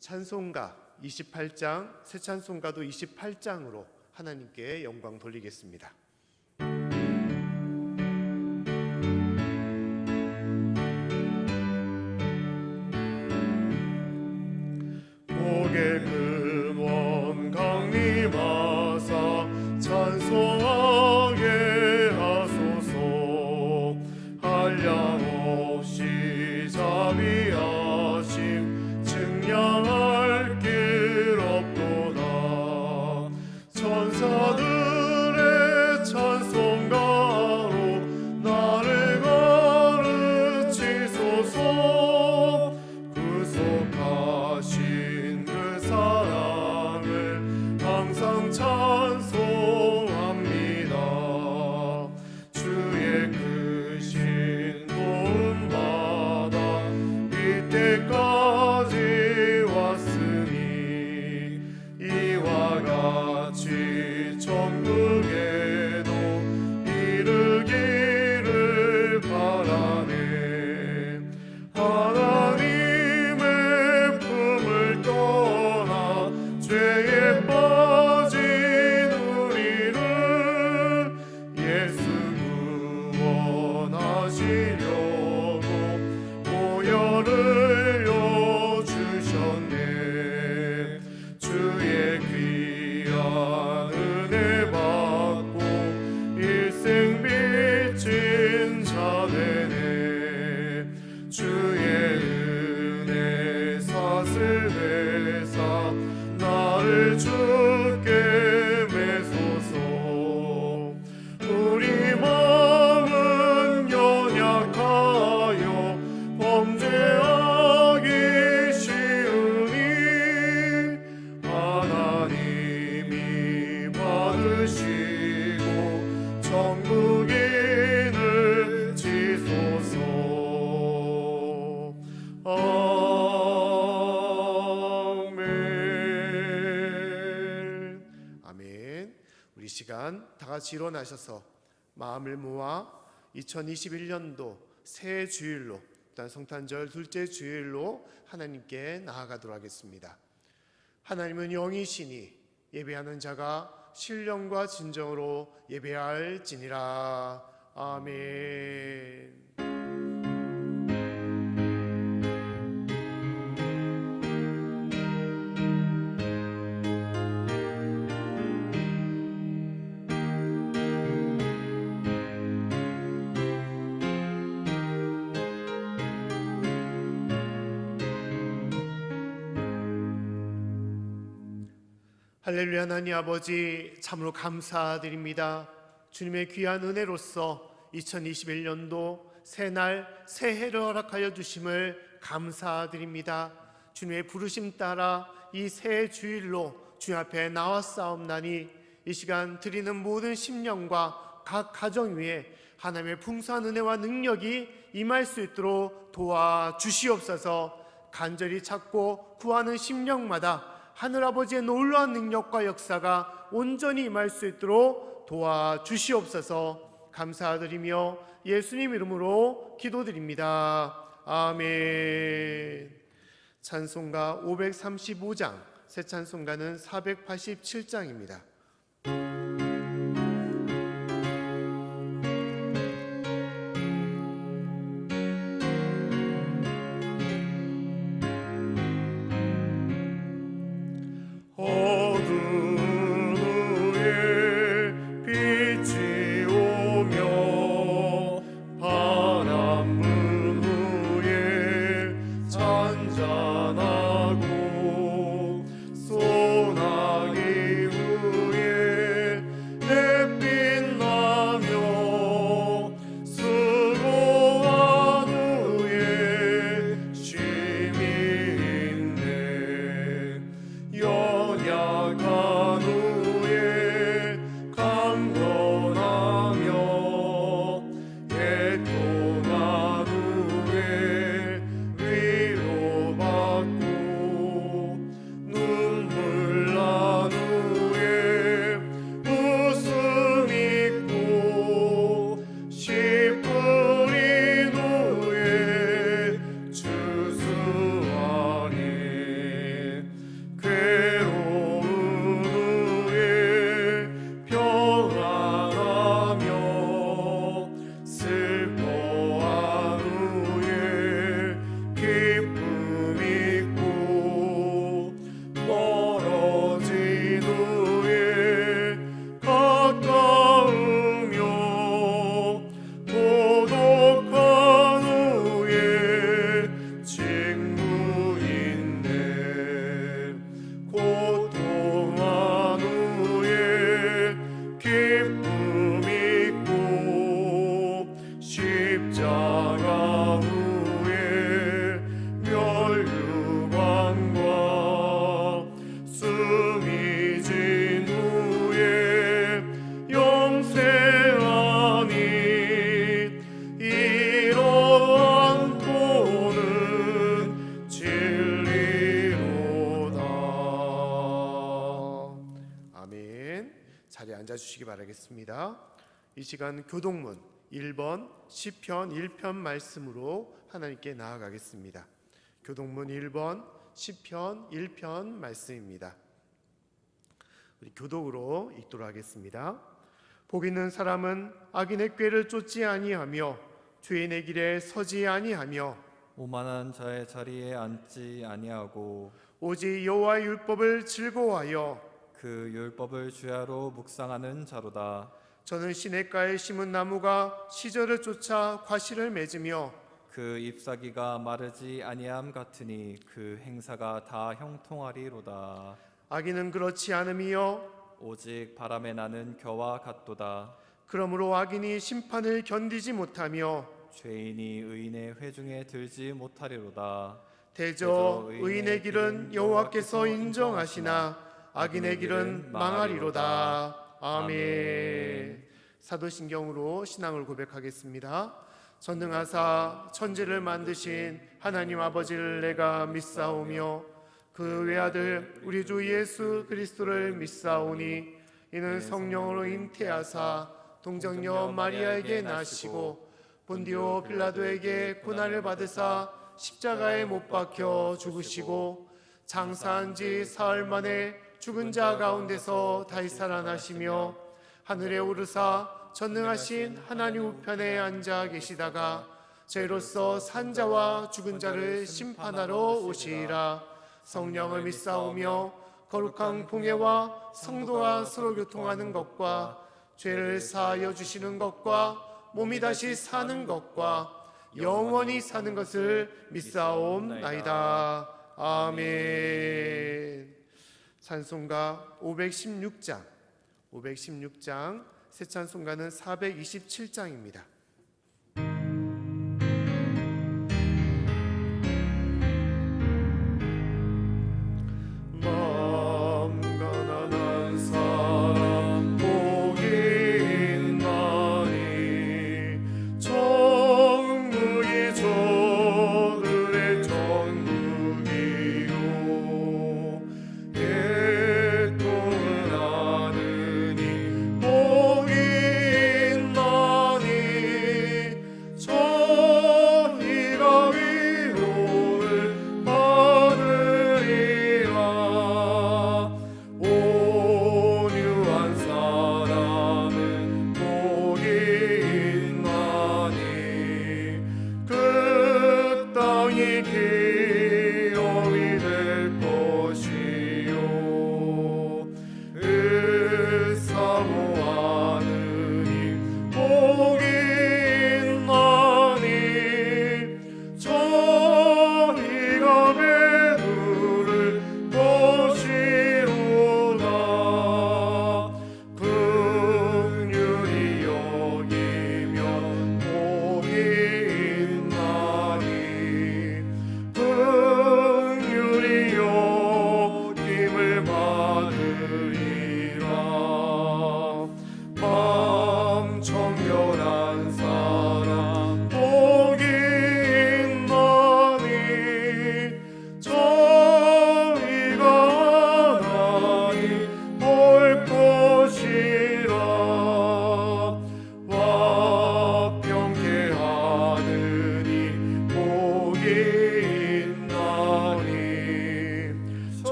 찬송가 28장, 새 찬송가도 28장으로 하나님께 영광 돌리겠습니다. 고개 근원 강림하사 찬송하게 하소서. 한량없이 자비하심 증량할 길 없도다. 천사들의 찬송가로 나를 가르치소서. 구속하신 그 사랑을 항상 찬송합니다. 주의 크신 도움받아 이때까지 왔으니 이와 같이 천국에도 이르기를 바라네. 하나님의 품을 떠나 죄에 빠진 우리를 예수 구원하시려고 보혈을 주셨네. 주의 귀한 은혜 받고 일생 빚진 자 되네. 주의 은혜 사슬 되사 나를 주께 매소서. 우리 마음은 연약하여 범죄하기 쉬우니 하나님이 받으시고 천국인을 지소서. 아멘. 아멘. 우리 시간 다 같이 일어나셔서 마음을 모아 2021년도 새 주일로, 또한 성탄절 둘째 주일로 하나님께 나아가도록 하겠습니다. 하나님은 영이시니 예배하는 자가 신령과 진정으로 예배할지니라. 아멘. 할렐루야. 하나님 아버지, 참으로 감사드립니다. 주님의 귀한 은혜로서 2021년도 새날 새해를 허락하여 주심을 감사드립니다. 주님의 부르심 따라 이 새 주일로 주님 앞에 나왔사옵나니 이 시간 드리는 모든 심령과 각 가정 위에 하나님의 풍성한 은혜와 능력이 임할 수 있도록 도와주시옵소서. 간절히 찾고 구하는 심령마다 하늘아버지의 놀라운 능력과 역사가 온전히 임할 수 있도록 도와주시옵소서. 감사드리며 예수님 이름으로 기도드립니다. 아멘. 찬송가 535장, 새 찬송가는 487장입니다. 잔잔하고 소나기 후에 앉아주시기 바라겠습니다. 이 시간 교동문 1번 시편 1편 말씀으로 하나님께 나아가겠습니다. 교동문 1번 시편 1편 말씀입니다. 우리 교독으로 읽도록 하겠습니다. 복 있는 사람은 악인의 꾀를 쫓지 아니하며 죄인의 길에 서지 아니하며 오만한 자의 자리에 앉지 아니하고 오직 여호와의 율법을 즐거워하여 그 율법을 주야로 묵상하는 자로다. 저는 시냇가에 심은 나무가 시절을 쫓아 과실을 맺으며 그 잎사귀가 마르지 아니함 같으니 그 행사가 다 형통하리로다. 악인은 그렇지 않음이요 오직 바람에 나는 겨와 같도다. 그러므로 악인이 심판을 견디지 못하며 죄인이 의인의 회중에 들지 못하리로다. 대저 의인의 길은 여호와께서 인정하시나 악인의 길은 망하리로다. 아멘. 사도신경으로 신앙을 고백하겠습니다. 전능하사 천지를 만드신 하나님 아버지를 내가 믿사오며 그 외아들 우리 주 예수 그리스도를 믿사오니 이는 성령으로 잉태하사 동정녀 마리아에게 나시고 본디오 빌라도에게 고난을 받으사 십자가에 못 박혀 죽으시고 장사한 지 사흘 만에 죽은 자 가운데서 다시 살아나시며 하늘에 오르사 전능하신 하나님 우편에 앉아 계시다가 저희로서 산 자와 죽은 자를 심판하러 오시리라. 성령을 믿사오며 거룩한 공예와 성도가 서로 교통하는 것과 죄를 사하여 주시는 것과 몸이 다시 사는 것과 영원히 사는 것을 믿사옵나이다. 아멘. 찬송가 516장 새 찬송가는 427장입니다. 마음 가난한 사람 복이 있나니 천국이 저들의 천국이요 애통을 하느니 복이 있나니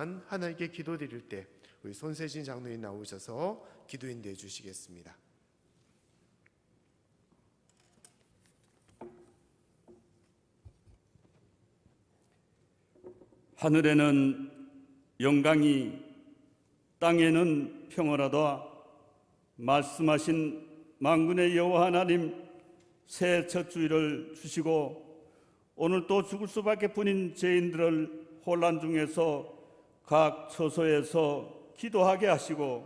동안 하나님께 기도드릴 때 우리 손세진 장로님 나오셔서 기도 인도해 주시겠습니다. 하늘에는 영광이, 땅에는 평화로다. 말씀하신 만군의 여호와 하나님, 새 첫 주일을 주시고 오늘 또 죽을 수밖에 뿐인 죄인들을 혼란 중에서 각 처소에서 기도하게 하시고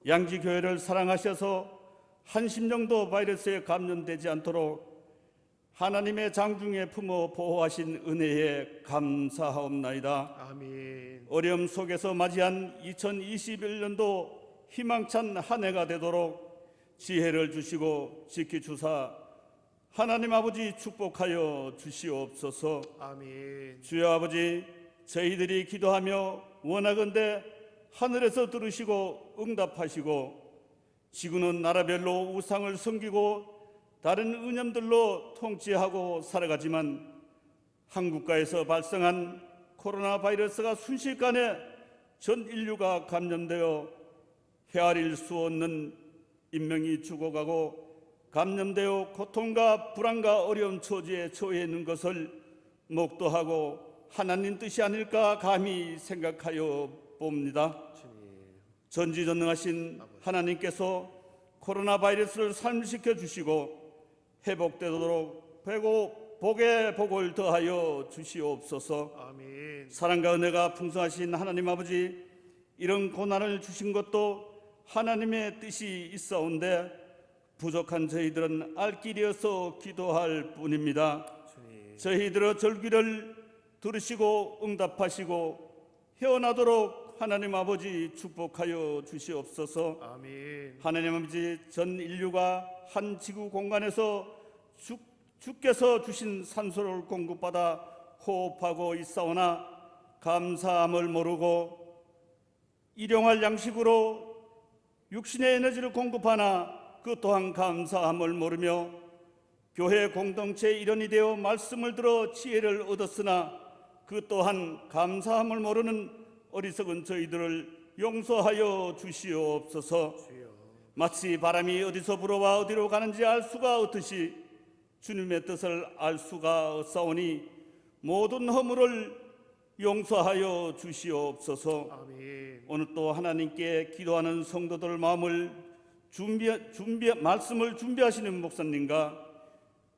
양지교회를 사랑하셔서 한심정도 바이러스에 감염되지 않도록 하나님의 장중에 품어 보호하신 은혜에 감사하옵나이다. 아멘. 어려움 속에서 맞이한 2021년도 희망찬 한 해가 되도록 지혜를 주시고 지키주사 하나님 아버지 축복하여 주시옵소서. 아멘. 주여 아버지, 저희들이 기도하며 원하건대 하늘에서 들으시고 응답하시고 지구는 나라별로 우상을 섬기고 다른 이념들로 통치하고 살아가지만 한국가에서 발생한 코로나 바이러스가 순식간에 전 인류가 감염되어 헤아릴 수 없는 인명이 죽어가고 감염되어 고통과 불안과 어려운 처지에 처해 있는 것을 목도하고 하나님 뜻이 아닐까 감히 생각하여 봅니다. 전지전능하신 하나님께서 코로나 바이러스를 살미시켜 주시고 회복되도록 복의 복을 더하여 주시옵소서. 아멘. 사랑과 은혜가 풍성하신 하나님 아버지, 이런 고난을 주신 것도 하나님의 뜻이 있사온데 부족한 저희들은 알 길이어서 기도할 뿐입니다. 저희들의 절기를 들으시고 응답하시고 헤어나도록 하나님 아버지 축복하여 주시옵소서. 아멘. 하나님 아버지, 전 인류가 한 지구 공간에서 주께서 주신 산소를 공급받아 호흡하고 있사오나 감사함을 모르고 일용할 양식으로 육신의 에너지를 공급하나 그 또한 감사함을 모르며 교회 공동체의 일원이 되어 말씀을 들어 지혜를 얻었으나 그 또한 감사함을 모르는 어리석은 저희들을 용서하여 주시옵소서. 마치 바람이 어디서 불어와 어디로 가는지 알 수가 없듯이 주님의 뜻을 알 수가 없사오니 모든 허물을 용서하여 주시옵소서. 아멘. 오늘 또 하나님께 기도하는 성도들 마음을 말씀을 준비하시는 목사님과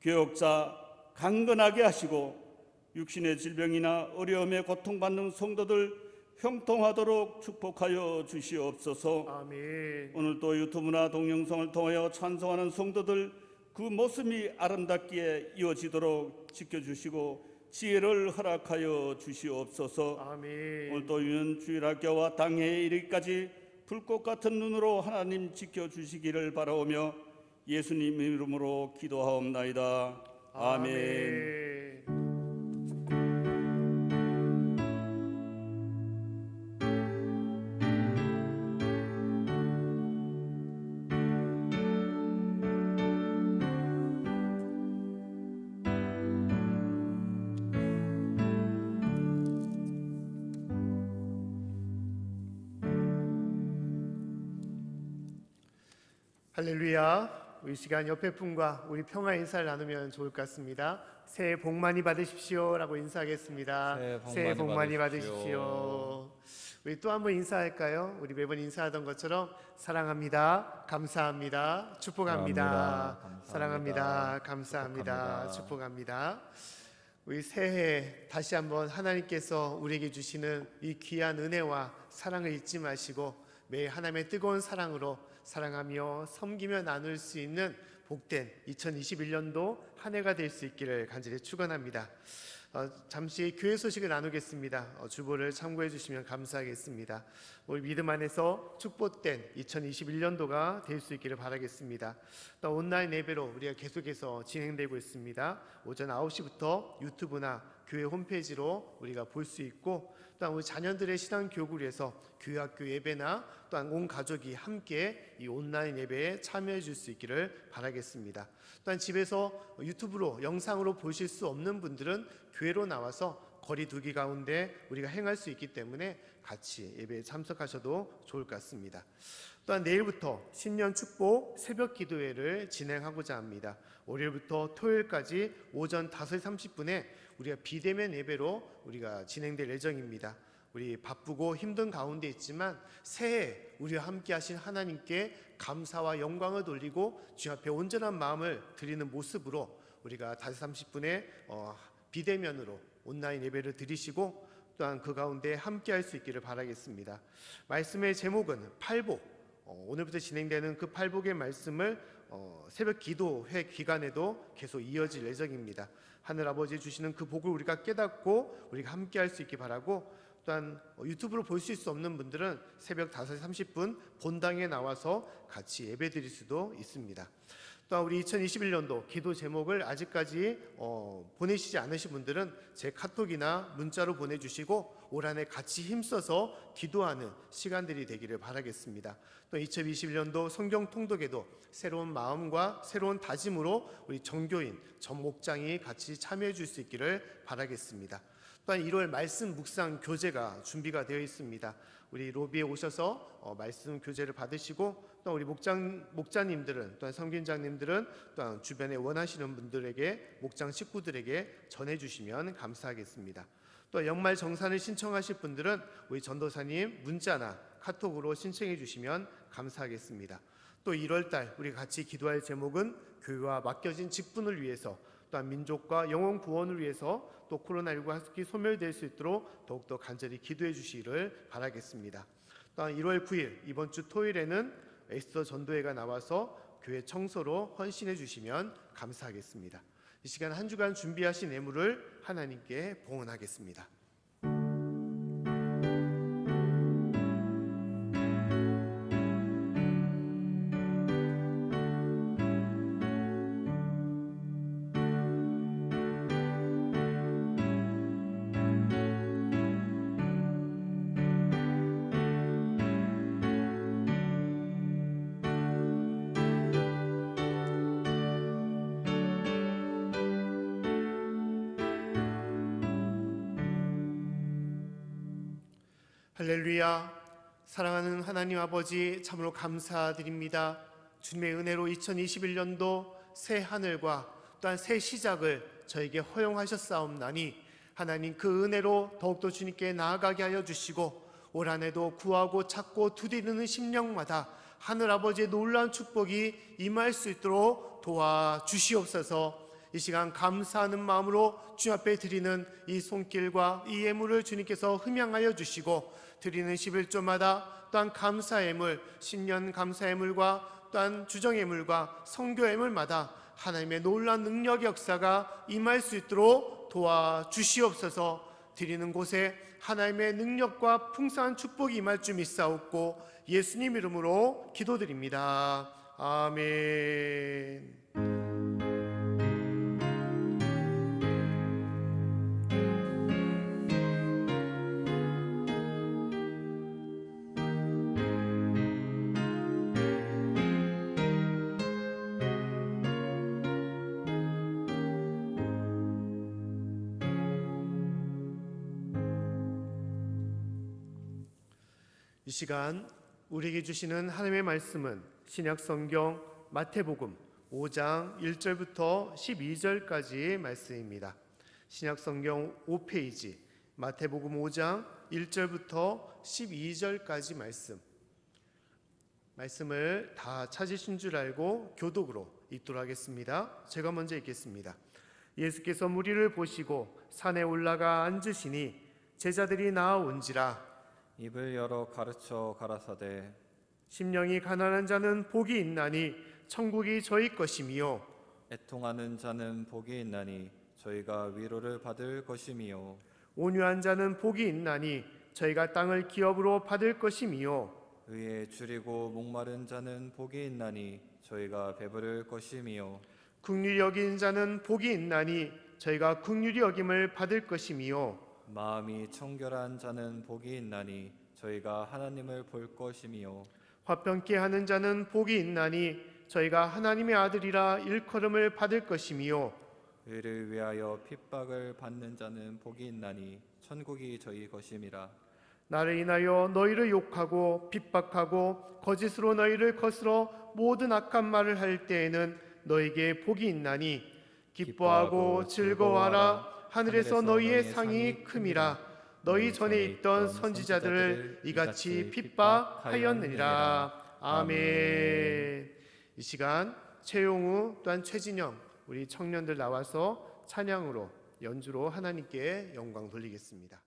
교역자 강건하게 하시고 육신의 질병이나 어려움에 고통받는 성도들 형통하도록 축복하여 주시옵소서. 아멘. 오늘 또 유튜브나 동영상을 통하여 찬송하는 성도들 그 모습이 아름답게 이어지도록 지켜주시고 지혜를 허락하여 주시옵소서. 아멘. 오늘 또 유년주일학교와 당회에 이르기까지 불꽃 같은 눈으로 하나님 지켜주시기를 바라오며 예수님 이름으로 기도하옵나이다. 아멘. 할렐루야. 이 시간 옆에 분과 우리 평화 인사를 나누면 좋을 것 같습니다. 새해 복 많이 받으십시오라고 인사하겠습니다. 새해 복 많이 받으십시오. 우리 또 한번 인사할까요? 우리 매번 인사하던 것처럼 사랑합니다, 감사합니다, 축복합니다. 사랑합니다, 감사합니다, 축복합니다. 우리 새해 다시 한번 하나님께서 우리에게 주시는 이 귀한 은혜와 사랑을 잊지 마시고 매일 하나님의 뜨거운 사랑으로 사랑하며 섬기며 나눌 수 있는 복된 2021년도 한 해가 될 수 있기를 간절히 축원합니다. 잠시 교회 소식을 나누겠습니다. 주보를 참고해 주시면 감사하겠습니다. 우리 믿음 안에서 축복된 2021년도가 될 수 있기를 바라겠습니다. 또 온라인 예배로 우리가 계속해서 진행되고 있습니다. 오전 9시부터 유튜브나 교회 홈페이지로 우리가 볼 수 있고, 또한 우리 자녀들의 신앙 교육을 위해서 교회학교 예배나 또한 온 가족이 함께 이 온라인 예배에 참여해 줄 수 있기를 바라겠습니다. 또한 집에서 유튜브로 영상으로 보실 수 없는 분들은 교회로 나와서 거리 두기 가운데 우리가 행할 수 있기 때문에 같이 예배에 참석하셔도 좋을 것 같습니다. 또한 내일부터 신년 축복 새벽 기도회를 진행하고자 합니다. 월요일부터 토요일까지 오전 5시 30분에 우리가 비대면 예배로 우리가 진행될 예정입니다. 우리 바쁘고 힘든 가운데 있지만 새해 우리와 함께 하신 하나님께 감사와 영광을 돌리고 주 앞에 온전한 마음을 드리는 모습으로 우리가 5시 30분에 비대면으로 온라인 예배를 드리시고 또한 그 가운데 함께 할 수 있기를 바라겠습니다. 말씀의 제목은 팔복, 오늘부터 진행되는 그 팔복의 말씀을 새벽 기도회 기간에도 계속 이어질 예정입니다. 하늘 아버지 주시는 그 복을 우리가 깨닫고 우리가 함께 할 수 있기 바라고, 또한 유튜브로 볼 수 없는 분들은 새벽 5시 30분 본당에 나와서 같이 예배 드릴 수도 있습니다. 또한 우리 2021년도 기도 제목을 아직까지 보내시지 않으신 분들은 제 카톡이나 문자로 보내주시고 올 한 해 같이 힘써서 기도하는 시간들이 되기를 바라겠습니다. 또 2021년도 성경 통독에도 새로운 마음과 새로운 다짐으로 우리 정교인, 전 목장이 같이 참여해 줄 수 있기를 바라겠습니다. 또한 1월 말씀 묵상 교재가 준비가 되어 있습니다. 우리 로비에 오셔서 말씀 교재를 받으시고, 또 우리 목자님들은, 또한 성균장님들은 또한 주변에 원하시는 분들에게, 목장 식구들에게 전해주시면 감사하겠습니다. 또 연말 정산을 신청하실 분들은 우리 전도사님 문자나 카톡으로 신청해 주시면 감사하겠습니다. 또 1월달 우리 같이 기도할 제목은 교회와 맡겨진 직분을 위해서, 또한 민족과 영혼 구원을 위해서, 또 코로나19 하스키 소멸될 수 있도록 더욱더 간절히 기도해 주시기를 바라겠습니다. 또한 1월 9일 이번 주 토요일에는 에스더 전도회가 나와서 교회 청소로 헌신해 주시면 감사하겠습니다. 이 시간 한 주간 준비하신 예물을 하나님께 봉헌하겠습니다. 할렐루야. 사랑하는 하나님 아버지, 참으로 감사드립니다. 주님의 은혜로 2021년도 새 하늘과 또한 새 시작을 저에게 허용하셨사옵나니 하나님 그 은혜로 더욱더 주님께 나아가게 하여 주시고, 올 한 해도 구하고 찾고 두드리는 심령마다 하늘 아버지의 놀라운 축복이 임할 수 있도록 도와주시옵소서. 이 시간 감사하는 마음으로 주 앞에 드리는 이 손길과 이 예물을 주님께서 흠양하여 주시고, 드리는 11조마다 또한 감사 예물, 신년 감사 예물과 또한 주정 예물과 성교 예물마다 하나님의 놀라운 능력 역사가 임할 수 있도록 도와주시옵소서. 드리는 곳에 하나님의 능력과 풍성한 축복이 임할 줄 믿사옵고 예수님 이름으로 기도드립니다. 아멘. 이 시간 우리에게 주시는 하나님의 말씀은 신약성경 마태복음 5장 1절부터 12절까지의 말씀입니다. 신약성경 5페이지 마태복음 5장 1절부터 12절까지 말씀을 다 찾으신 줄 알고 교독으로 읽도록 하겠습니다. 제가 먼저 읽겠습니다. 예수께서 무리를 보시고 산에 올라가 앉으시니 제자들이 나아온지라. 입을 열어 가르쳐 가라사대 심령이 가난한 자는 복이 있나니 천국이 저희 것이미요. 애통하는 자는 복이 있나니 저희가 위로를 받을 것이미요. 온유한 자는 복이 있나니 저희가 땅을 기업으로 받을 것이미요. 의에 줄이고 목마른 자는 복이 있나니 저희가 배부를 것이미요. 긍휼히 여긴 자는 복이 있나니 저희가 긍휼히 여김을 받을 것이미요. 마음이 청결한 자는 복이 있나니 저희가 하나님을 볼 것이미요. 화평케 하는 자는 복이 있나니 저희가 하나님의 아들이라 일컬음을 받을 것이미요. 의를 위하여 핍박을 받는 자는 복이 있나니 천국이 저희 것임이라. 나를 인하여 너희를 욕하고 핍박하고 거짓으로 너희를 거스러 모든 악한 말을 할 때에는 너희에게 복이 있나니 기뻐하고 즐거워하라. 하늘에서 너희의 상이 큼이라. 너희 전에 있던 선지자들을 이같이 핍박하였느니라. 아멘. 이 시간 최용우 또한 최진영 우리 청년들 나와서 찬양으로 연주로 하나님께 영광 돌리겠습니다.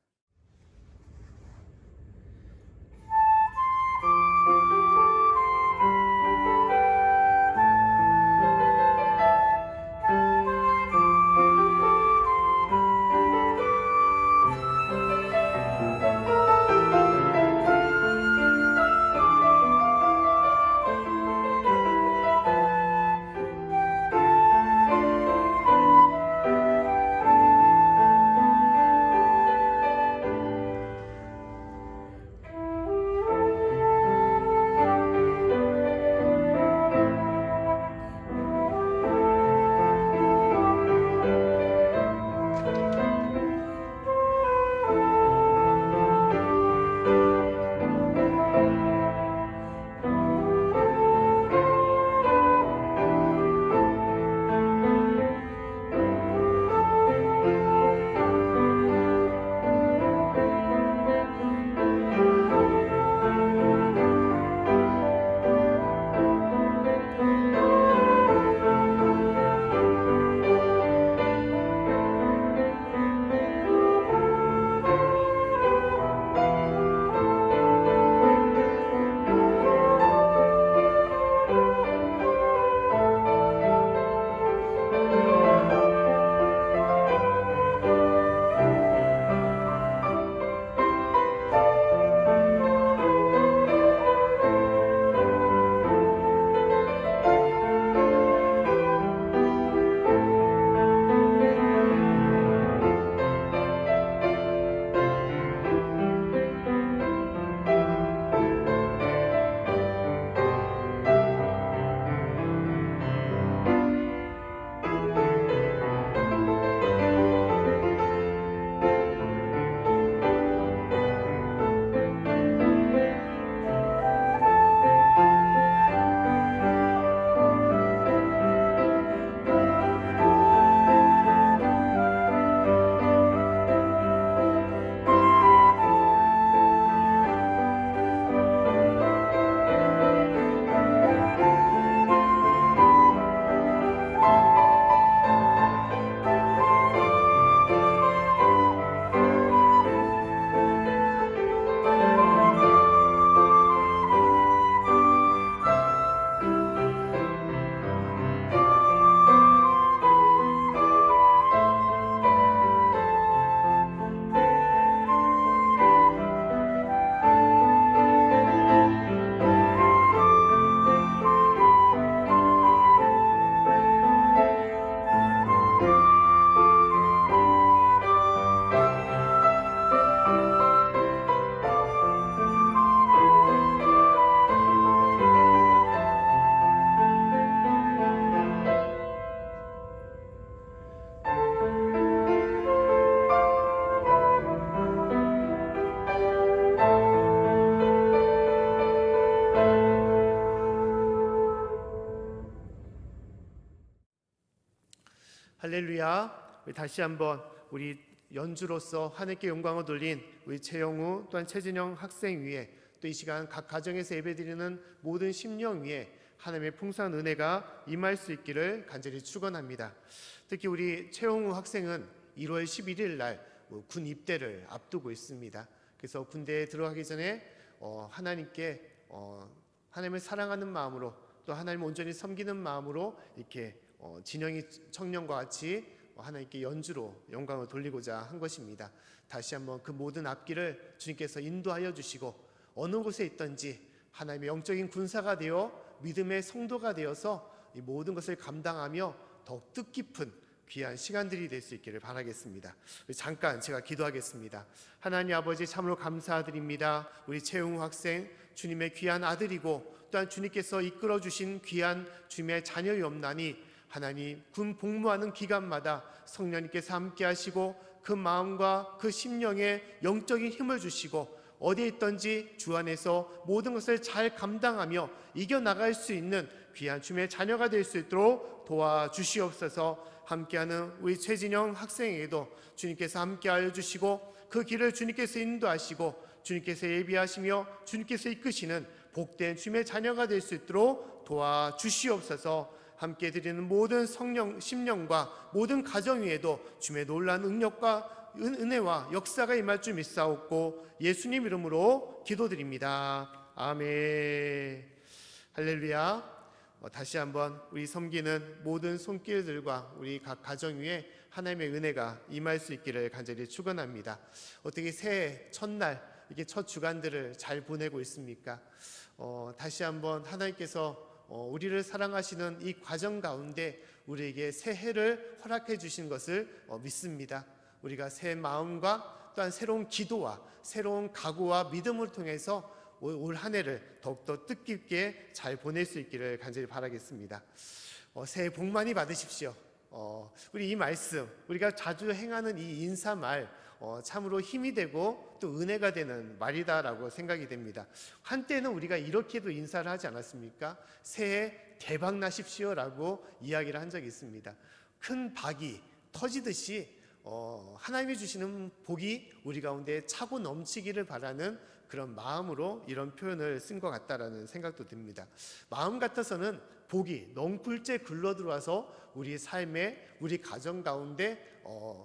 할렐루야. 다시 한번 우리 연주로서 하나님께 영광을 돌린 우리 최영우 또한 최진영 학생 위에 또 이 시간 각 가정에서 예배드리는 모든 심령 위에 하나님의 풍성한 은혜가 임할 수 있기를 간절히 축원합니다. 특히 우리 최영우 학생은 1월 11일 날 군 입대를 앞두고 있습니다. 그래서 군대에 들어가기 전에 하나님께 하나님을 사랑하는 마음으로 또 하나님을 온전히 섬기는 마음으로 이렇게 진영이 청년과 같이 하나님께 연주로 영광을 돌리고자 한 것입니다. 다시 한번 그 모든 앞길을 주님께서 인도하여 주시고 어느 곳에 있든지 하나님의 영적인 군사가 되어 믿음의 성도가 되어서 이 모든 것을 감당하며 더욱 뜻깊은 귀한 시간들이 될 수 있기를 바라겠습니다. 잠깐 제가 기도하겠습니다. 하나님 아버지 참으로 감사드립니다. 우리 최웅우 학생 주님의 귀한 아들이고 또한 주님께서 이끌어 주신 귀한 주님의 자녀이옵나니 하나님 군 복무하는 기간마다 성령님께서 함께 하시고 그 마음과 그 심령에 영적인 힘을 주시고 어디에 있든지 주 안에서 모든 것을 잘 감당하며 이겨나갈 수 있는 귀한 주님의 자녀가 될 수 있도록 도와주시옵소서. 함께하는 우리 최진영 학생에게도 주님께서 함께하여 주시고 그 길을 주님께서 인도하시고 주님께서 예비하시며 주님께서 이끄시는 복된 주님의 자녀가 될 수 있도록 도와주시옵소서. 함께 드리는 모든 성령 심령과 모든 가정 위에도 주님의 놀라운 능력과 은혜와 역사가 임할 줄 믿사옵고 예수님 이름으로 기도드립니다. 아멘. 할렐루야. 다시 한번 우리 섬기는 모든 손길들과 우리 각 가정 위에 하나님의 은혜가 임할 수 있기를 간절히 축원합니다. 어떻게 새해 첫날 이렇게 첫 주간들을 잘 보내고 있습니까? 다시 한번 하나님께서 우리를 사랑하시는 이 과정 가운데 우리에게 새해를 허락해 주신 것을 믿습니다. 우리가 새 마음과 또한 새로운 기도와 새로운 각오와 믿음을 통해서 올 한 해를 더욱더 뜻깊게 잘 보낼 수 있기를 간절히 바라겠습니다. 새해 복 많이 받으십시오. 우리 이 말씀, 우리가 자주 행하는 이 인사말 참으로 힘이 되고 또 은혜가 되는 말이다라고 생각이 됩니다. 한때는 우리가 이렇게도 인사를 하지 않았습니까? 새해 대박 나십시오라고 이야기를 한 적이 있습니다. 큰 박이 터지듯이 하나님이 주시는 복이 우리 가운데 차고 넘치기를 바라는 그런 마음으로 이런 표현을 쓴 것 같다라는 생각도 듭니다. 마음 같아서는 복이 넝쿨째 굴러들어와서 우리 삶에 우리 가정 가운데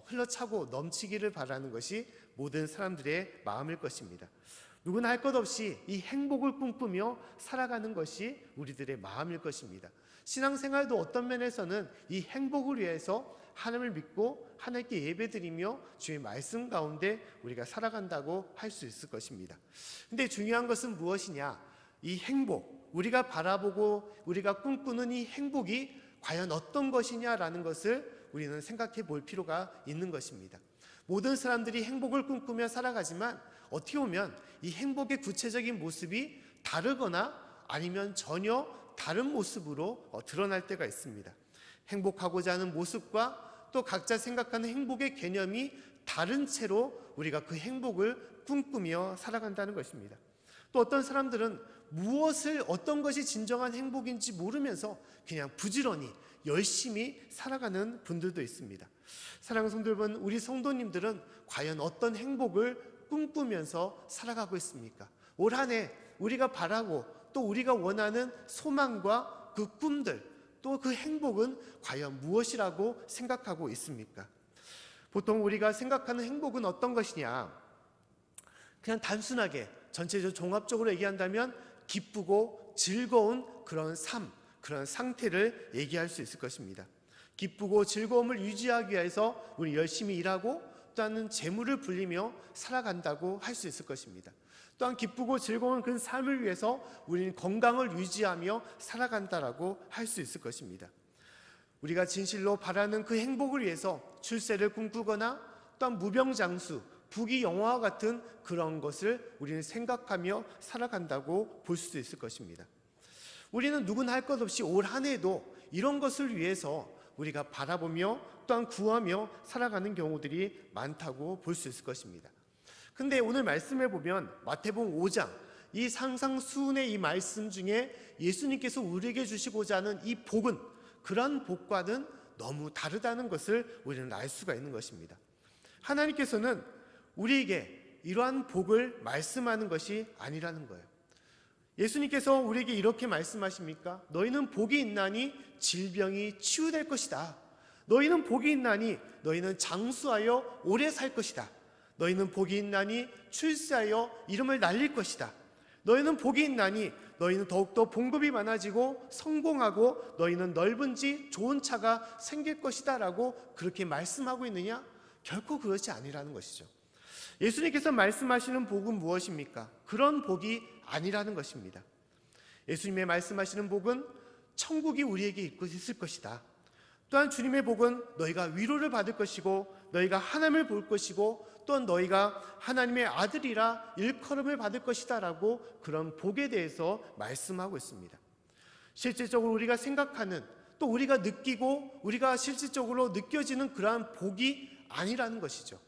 흘러차고 넘치기를 바라는 것이 모든 사람들의 마음일 것입니다. 누구나 할 것 없이 이 행복을 꿈꾸며 살아가는 것이 우리들의 마음일 것입니다. 신앙생활도 어떤 면에서는 이 행복을 위해서 하나님을 믿고 하나님께 예배드리며 주의 말씀 가운데 우리가 살아간다고 할 수 있을 것입니다. 근데 중요한 것은 무엇이냐? 이 행복, 우리가 바라보고 우리가 꿈꾸는 이 행복이 과연 어떤 것이냐라는 것을 우리는 생각해 볼 필요가 있는 것입니다. 모든 사람들이 행복을 꿈꾸며 살아가지만 어떻게 보면 이 행복의 구체적인 모습이 다르거나 아니면 전혀 다른 모습으로 드러날 때가 있습니다. 행복하고자 하는 모습과 또 각자 생각하는 행복의 개념이 다른 채로 우리가 그 행복을 꿈꾸며 살아간다는 것입니다. 또 어떤 사람들은 어떤 것이 진정한 행복인지 모르면서 그냥 부지런히 열심히 살아가는 분들도 있습니다. 사랑하는 성도 여러분, 우리 성도님들은 과연 어떤 행복을 꿈꾸면서 살아가고 있습니까? 올 한 해 우리가 바라고 또 우리가 원하는 소망과 그 꿈들, 또 그 행복은 과연 무엇이라고 생각하고 있습니까? 보통 우리가 생각하는 행복은 어떤 것이냐? 그냥 단순하게 전체적으로 종합적으로 얘기한다면 기쁘고 즐거운 그런 삶, 그런 상태를 얘기할 수 있을 것입니다. 기쁘고 즐거움을 유지하기 위해서 우리 열심히 일하고 또한 재물을 불리며 살아간다고 할 수 있을 것입니다. 또한 기쁘고 즐거운 그 삶을 위해서 우리는 건강을 유지하며 살아간다라고 할 수 있을 것입니다. 우리가 진실로 바라는 그 행복을 위해서 출세를 꿈꾸거나 또한 무병장수, 부귀영화와 같은 그런 것을 우리는 생각하며 살아간다고 볼 수 있을 것입니다. 우리는 누구나 할 것 없이 올 한 해도 이런 것을 위해서 우리가 바라보며 또한 구하며 살아가는 경우들이 많다고 볼 수 있을 것입니다. 근데 오늘 말씀에 보면 마태복음 5장 이 상상수훈의 이 말씀 중에 예수님께서 우리에게 주시고자 하는 이 복은 그런 복과는 너무 다르다는 것을 우리는 알 수가 있는 것입니다. 하나님께서는 우리에게 이러한 복을 말씀하는 것이 아니라는 거예요. 예수님께서 우리에게 이렇게 말씀하십니까? 너희는 복이 있나니 질병이 치유될 것이다. 너희는 복이 있나니 너희는 장수하여 오래 살 것이다. 너희는 복이 있나니 출세하여 이름을 날릴 것이다. 너희는 복이 있나니 너희는 더욱더 봉급이 많아지고 성공하고 너희는 넓은지 좋은 차가 생길 것이다 라고 그렇게 말씀하고 있느냐? 결코 그것이 아니라는 것이죠. 예수님께서 말씀하시는 복은 무엇입니까? 그런 복이 아니라는 것입니다. 예수님의 말씀하시는 복은 천국이 우리에게 있을 것이다. 또한 주님의 복은 너희가 위로를 받을 것이고 너희가 하나님을 볼 것이고 또한 너희가 하나님의 아들이라 일컬음을 받을 것이다 라고 그런 복에 대해서 말씀하고 있습니다. 실질적으로 우리가 생각하는 또 우리가 느끼고 우리가 실질적으로 느껴지는 그러한 복이 아니라는 것이죠.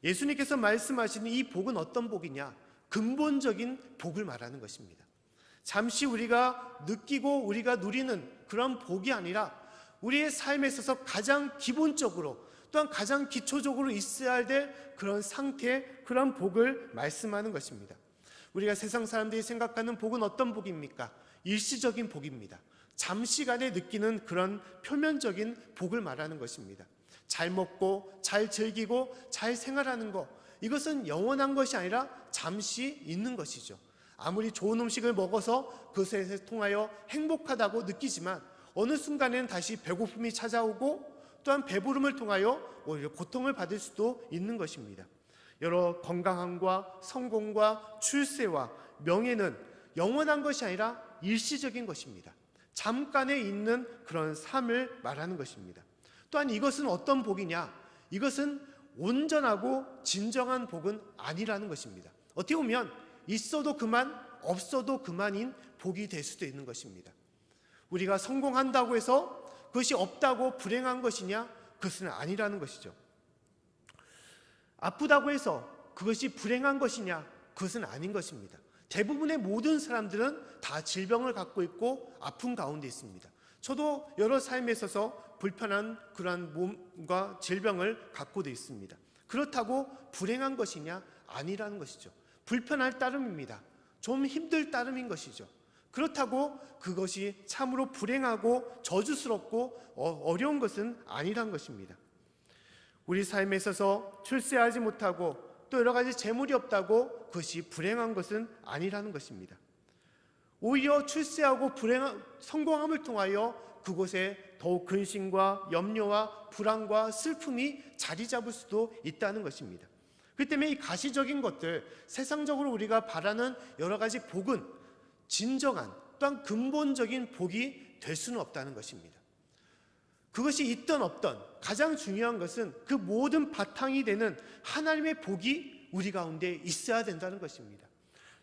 예수님께서 말씀하시는 이 복은 어떤 복이냐? 근본적인 복을 말하는 것입니다. 잠시 우리가 느끼고 우리가 누리는 그런 복이 아니라 우리의 삶에 있어서 가장 기본적으로 또한 가장 기초적으로 있어야 될 그런 상태의 그런 복을 말씀하는 것입니다. 우리가 세상 사람들이 생각하는 복은 어떤 복입니까? 일시적인 복입니다. 잠시간에 느끼는 그런 표면적인 복을 말하는 것입니다. 잘 먹고 잘 즐기고 잘 생활하는 것, 이것은 영원한 것이 아니라 잠시 있는 것이죠. 아무리 좋은 음식을 먹어서 그것에 통하여 행복하다고 느끼지만 어느 순간에는 다시 배고픔이 찾아오고 또한 배부름을 통하여 오히려 고통을 받을 수도 있는 것입니다. 여러 건강함과 성공과 출세와 명예는 영원한 것이 아니라 일시적인 것입니다. 잠깐에 있는 그런 삶을 말하는 것입니다. 또한 이것은 어떤 복이냐? 이것은 온전하고 진정한 복은 아니라는 것입니다. 어떻게 보면 있어도 그만, 없어도 그만인 복이 될 수도 있는 것입니다. 우리가 성공한다고 해서 그것이 없다고 불행한 것이냐? 그것은 아니라는 것이죠. 아프다고 해서 그것이 불행한 것이냐? 그것은 아닌 것입니다. 대부분의 모든 사람들은 다 질병을 갖고 있고 아픈 가운데 있습니다. 저도 여러 삶에 있어서 불편한 그러한 몸과 질병을 갖고도 있습니다. 그렇다고 불행한 것이냐? 아니라는 것이죠. 불편할 따름입니다. 좀 힘들 따름인 것이죠. 그렇다고 그것이 참으로 불행하고 저주스럽고 어려운 것은 아니란 것입니다. 우리 삶에 있어서 출세하지 못하고 또 여러 가지 재물이 없다고 그것이 불행한 것은 아니라는 것입니다. 오히려 출세하고 성공함을 통하여 그곳에 더욱 근심과 염려와 불안과 슬픔이 자리 잡을 수도 있다는 것입니다. 그렇기 때문에 이 가시적인 것들, 세상적으로 우리가 바라는 여러 가지 복은 진정한 또한 근본적인 복이 될 수는 없다는 것입니다. 그것이 있든 없든 가장 중요한 것은 그 모든 바탕이 되는 하나님의 복이 우리 가운데 있어야 된다는 것입니다.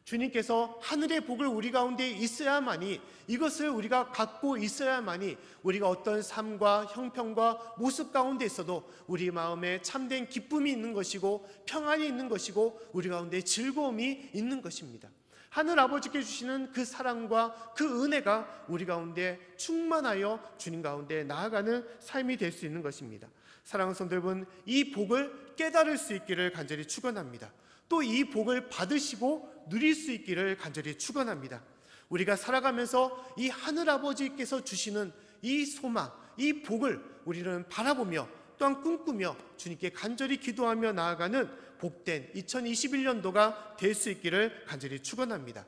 주님께서 하늘의 복을 우리 가운데 있어야만이, 이것을 우리가 갖고 있어야만이 우리가 어떤 삶과 형편과 모습 가운데 있어도 우리 마음에 참된 기쁨이 있는 것이고 평안이 있는 것이고 우리 가운데 즐거움이 있는 것입니다. 하늘 아버지께 주시는 그 사랑과 그 은혜가 우리 가운데 충만하여 주님 가운데 나아가는 삶이 될 수 있는 것입니다. 사랑하는 성도 여러분, 이 복을 깨달을 수 있기를 간절히 축원합니다. 또 이 복을 받으시고 누릴 수 있기를 간절히 축원합니다. 우리가 살아가면서 이 하늘 아버지께서 주시는 이 소망, 이 복을 우리는 바라보며 또한 꿈꾸며 주님께 간절히 기도하며 나아가는 복된 2021년도가 될 수 있기를 간절히 축원합니다.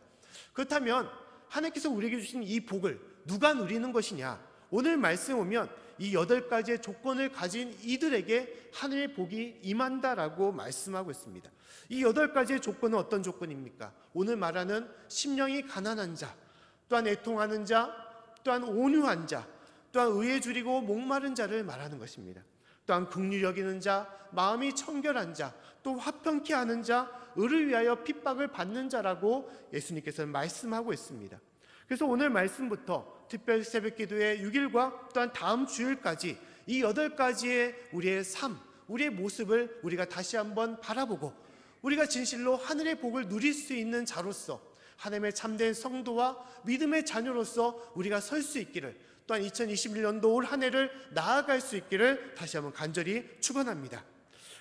그렇다면 하나님께서 우리에게 주신 이 복을 누가 누리는 것이냐? 오늘 말씀에 오면 이 8가지의 조건을 가진 이들에게 하늘의 복이 임한다라고 말씀하고 있습니다. 이 8가지의 조건은 어떤 조건입니까? 오늘 말하는 심령이 가난한 자, 또한 애통하는 자, 또한 온유한 자, 또한 의에 줄이고 목마른 자를 말하는 것입니다. 또한 긍휼히 여기는 자, 마음이 청결한 자, 또 화평케 하는 자, 의를 위하여 핍박을 받는 자라고 예수님께서는 말씀하고 있습니다. 그래서 오늘 말씀부터 특별 새벽기도의 6일과 또한 다음 주일까지 이 8가지의 우리의 삶, 우리의 모습을 우리가 다시 한번 바라보고 우리가 진실로 하늘의 복을 누릴 수 있는 자로서 하나님의 참된 성도와 믿음의 자녀로서 우리가 설 수 있기를, 또한 2021년도 올 한 해를 나아갈 수 있기를 다시 한번 간절히 축원합니다.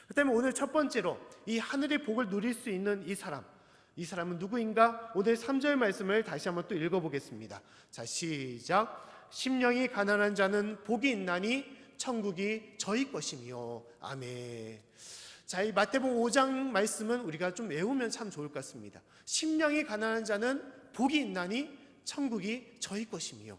그렇다면 오늘 첫 번째로 이 하늘의 복을 누릴 수 있는 이 사람은 누구인가? 오늘 3절 말씀을 다시 한번 또 읽어보겠습니다. 자, 시작. 심령이 가난한 자는 복이 있나니 천국이 저희 것이며. 아멘. 자, 이 마태복음 5장 말씀은 우리가 좀 외우면 참 좋을 것 같습니다. 심령이 가난한 자는 복이 있나니 천국이 저희 것이며.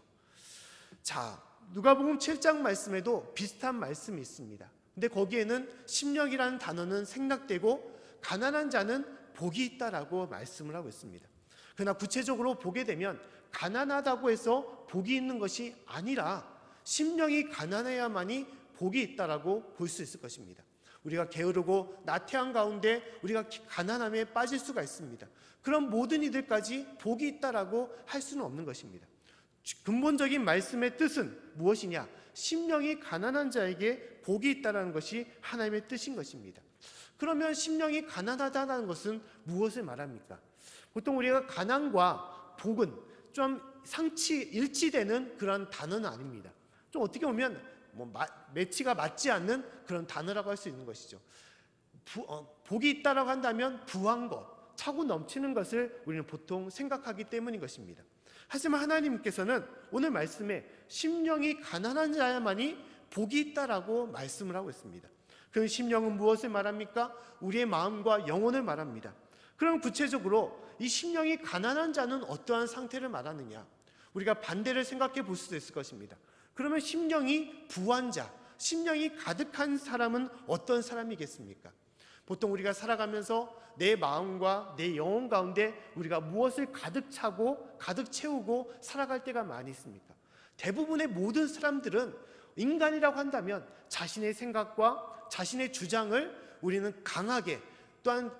자, 누가복음 7장 말씀에도 비슷한 말씀이 있습니다. 근데 거기에는 심령이라는 단어는 생략되고 가난한 자는 복이 있다라고 말씀을 하고 있습니다. 그러나 구체적으로 보게 되면 가난하다고 해서 복이 있는 것이 아니라 심령이 가난해야만이 복이 있다라고 볼 수 있을 것입니다. 우리가 게으르고 나태한 가운데 우리가 가난함에 빠질 수가 있습니다. 그런 모든 이들까지 복이 있다라고 할 수는 없는 것입니다. 근본적인 말씀의 뜻은 무엇이냐? 심령이 가난한 자에게 복이 있다는 것이 하나님의 뜻인 것입니다. 그러면 심령이 가난하다는 것은 무엇을 말합니까? 보통 우리가 가난과 복은 좀 일치되는 그런 단어는 아닙니다. 좀 어떻게 보면 매치가 맞지 않는 그런 단어라고 할 수 있는 것이죠. 복이 있다라고 한다면 부한 것, 차고 넘치는 것을 우리는 보통 생각하기 때문인 것입니다. 하지만 하나님께서는 오늘 말씀에 심령이 가난한 자야만이 복이 있다라고 말씀을 하고 있습니다. 그 심령은 무엇을 말합니까? 우리의 마음과 영혼을 말합니다. 그럼 구체적으로 이 심령이 가난한 자는 어떠한 상태를 말하느냐? 우리가 반대를 생각해 볼 수도 있을 것입니다. 그러면 심령이 부한 자, 심령이 가득한 사람은 어떤 사람이겠습니까? 보통 우리가 살아가면서 내 마음과 내 영혼 가운데 우리가 무엇을 가득 차고 가득 채우고 살아갈 때가 많이 있습니까? 대부분의 모든 사람들은 인간이라고 한다면 자신의 생각과 자신의 주장을 우리는 강하게, 또한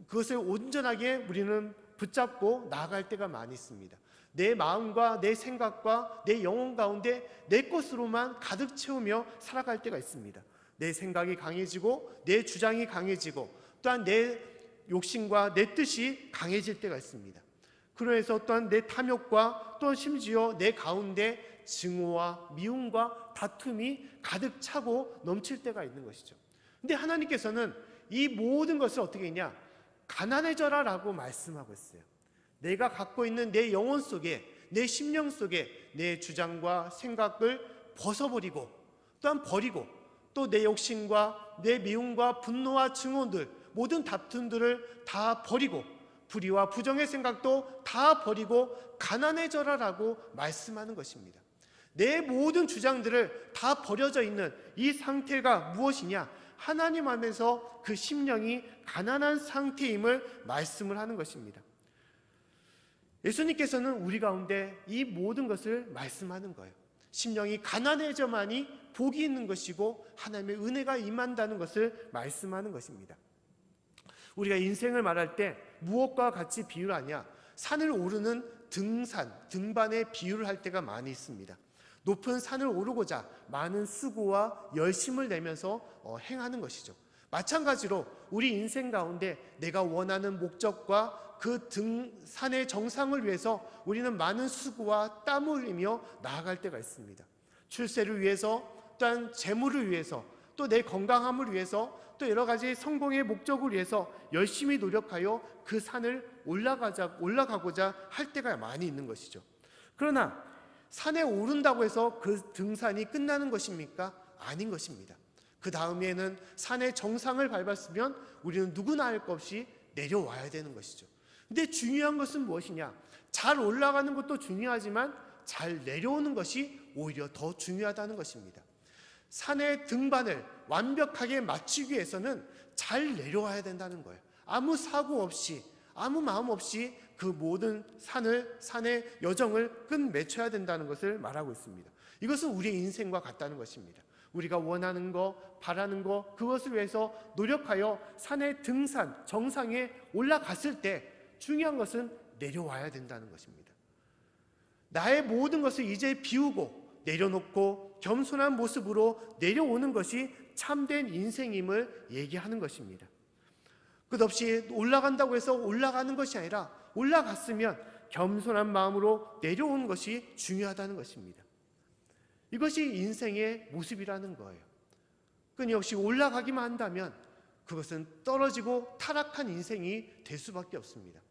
그것을 온전하게 우리는 붙잡고 나아갈 때가 많이 있습니다. 내 마음과 내 생각과 내 영혼 가운데 내 것으로만 가득 채우며 살아갈 때가 있습니다. 내 생각이 강해지고 내 주장이 강해지고 또한 내 욕심과 내 뜻이 강해질 때가 있습니다. 그래서 또한 내 탐욕과 또 심지어 내 가운데 증오와 미움과 다툼이 가득 차고 넘칠 때가 있는 것이죠. 근데 하나님께서는 이 모든 것을 어떻게 했냐? 가난해져라 라고 말씀하고 있어요. 내가 갖고 있는 내 영혼 속에, 내 심령 속에 내 주장과 생각을 벗어버리고 또한 버리고 또 내 욕심과 내 미움과 분노와 증오들, 모든 다툼들을 다 버리고 불의와 부정의 생각도 다 버리고 가난해져라 라고 말씀하는 것입니다. 내 모든 주장들을 다 버려져 있는 이 상태가 무엇이냐? 하나님 안에서 그 심령이 가난한 상태임을 말씀을 하는 것입니다. 예수님께서는 우리 가운데 이 모든 것을 말씀하는 거예요. 심령이 가난해져만이 복이 있는 것이고 하나님의 은혜가 임한다는 것을 말씀하는 것입니다. 우리가 인생을 말할 때 무엇과 같이 비유를 하냐? 산을 오르는 등반에 비유를 할 때가 많이 있습니다. 높은 산을 오르고자 많은 수고와 열심을 내면서 행하는 것이죠. 마찬가지로 우리 인생 가운데 내가 원하는 목적과 그 산의 정상을 위해서 우리는 많은 수고와 땀을 흘리며 나아갈 때가 있습니다. 출세를 위해서, 또한 재물을 위해서, 또 내 건강함을 위해서, 또 여러 가지 성공의 목적을 위해서 열심히 노력하여 그 산을 올라가고자 할 때가 많이 있는 것이죠. 그러나 산에 오른다고 해서 그 등산이 끝나는 것입니까? 아닌 것입니다. 그 다음에는 산의 정상을 밟았으면 우리는 누구나 할 것 없이 내려와야 되는 것이죠. 근데 중요한 것은 무엇이냐? 잘 올라가는 것도 중요하지만 잘 내려오는 것이 오히려 더 중요하다는 것입니다. 산의 등반을 완벽하게 마치기 위해서는 잘 내려와야 된다는 거예요. 아무 사고 없이, 아무 마음 없이 그 모든 산의 여정을 끝맺혀야 된다는 것을 말하고 있습니다. 이것은 우리의 인생과 같다는 것입니다. 우리가 원하는 거, 바라는 거, 그것을 위해서 노력하여 산의 정상에 올라갔을 때 중요한 것은 내려와야 된다는 것입니다. 나의 모든 것을 이제 비우고 내려놓고 겸손한 모습으로 내려오는 것이 참된 인생임을 얘기하는 것입니다. 끝없이 올라간다고 해서 올라가는 것이 아니라 올라갔으면 겸손한 마음으로 내려오는 것이 중요하다는 것입니다. 이것이 인생의 모습이라는 거예요. 끊임없이 올라가기만 한다면 그것은 떨어지고 타락한 인생이 될 수밖에 없습니다.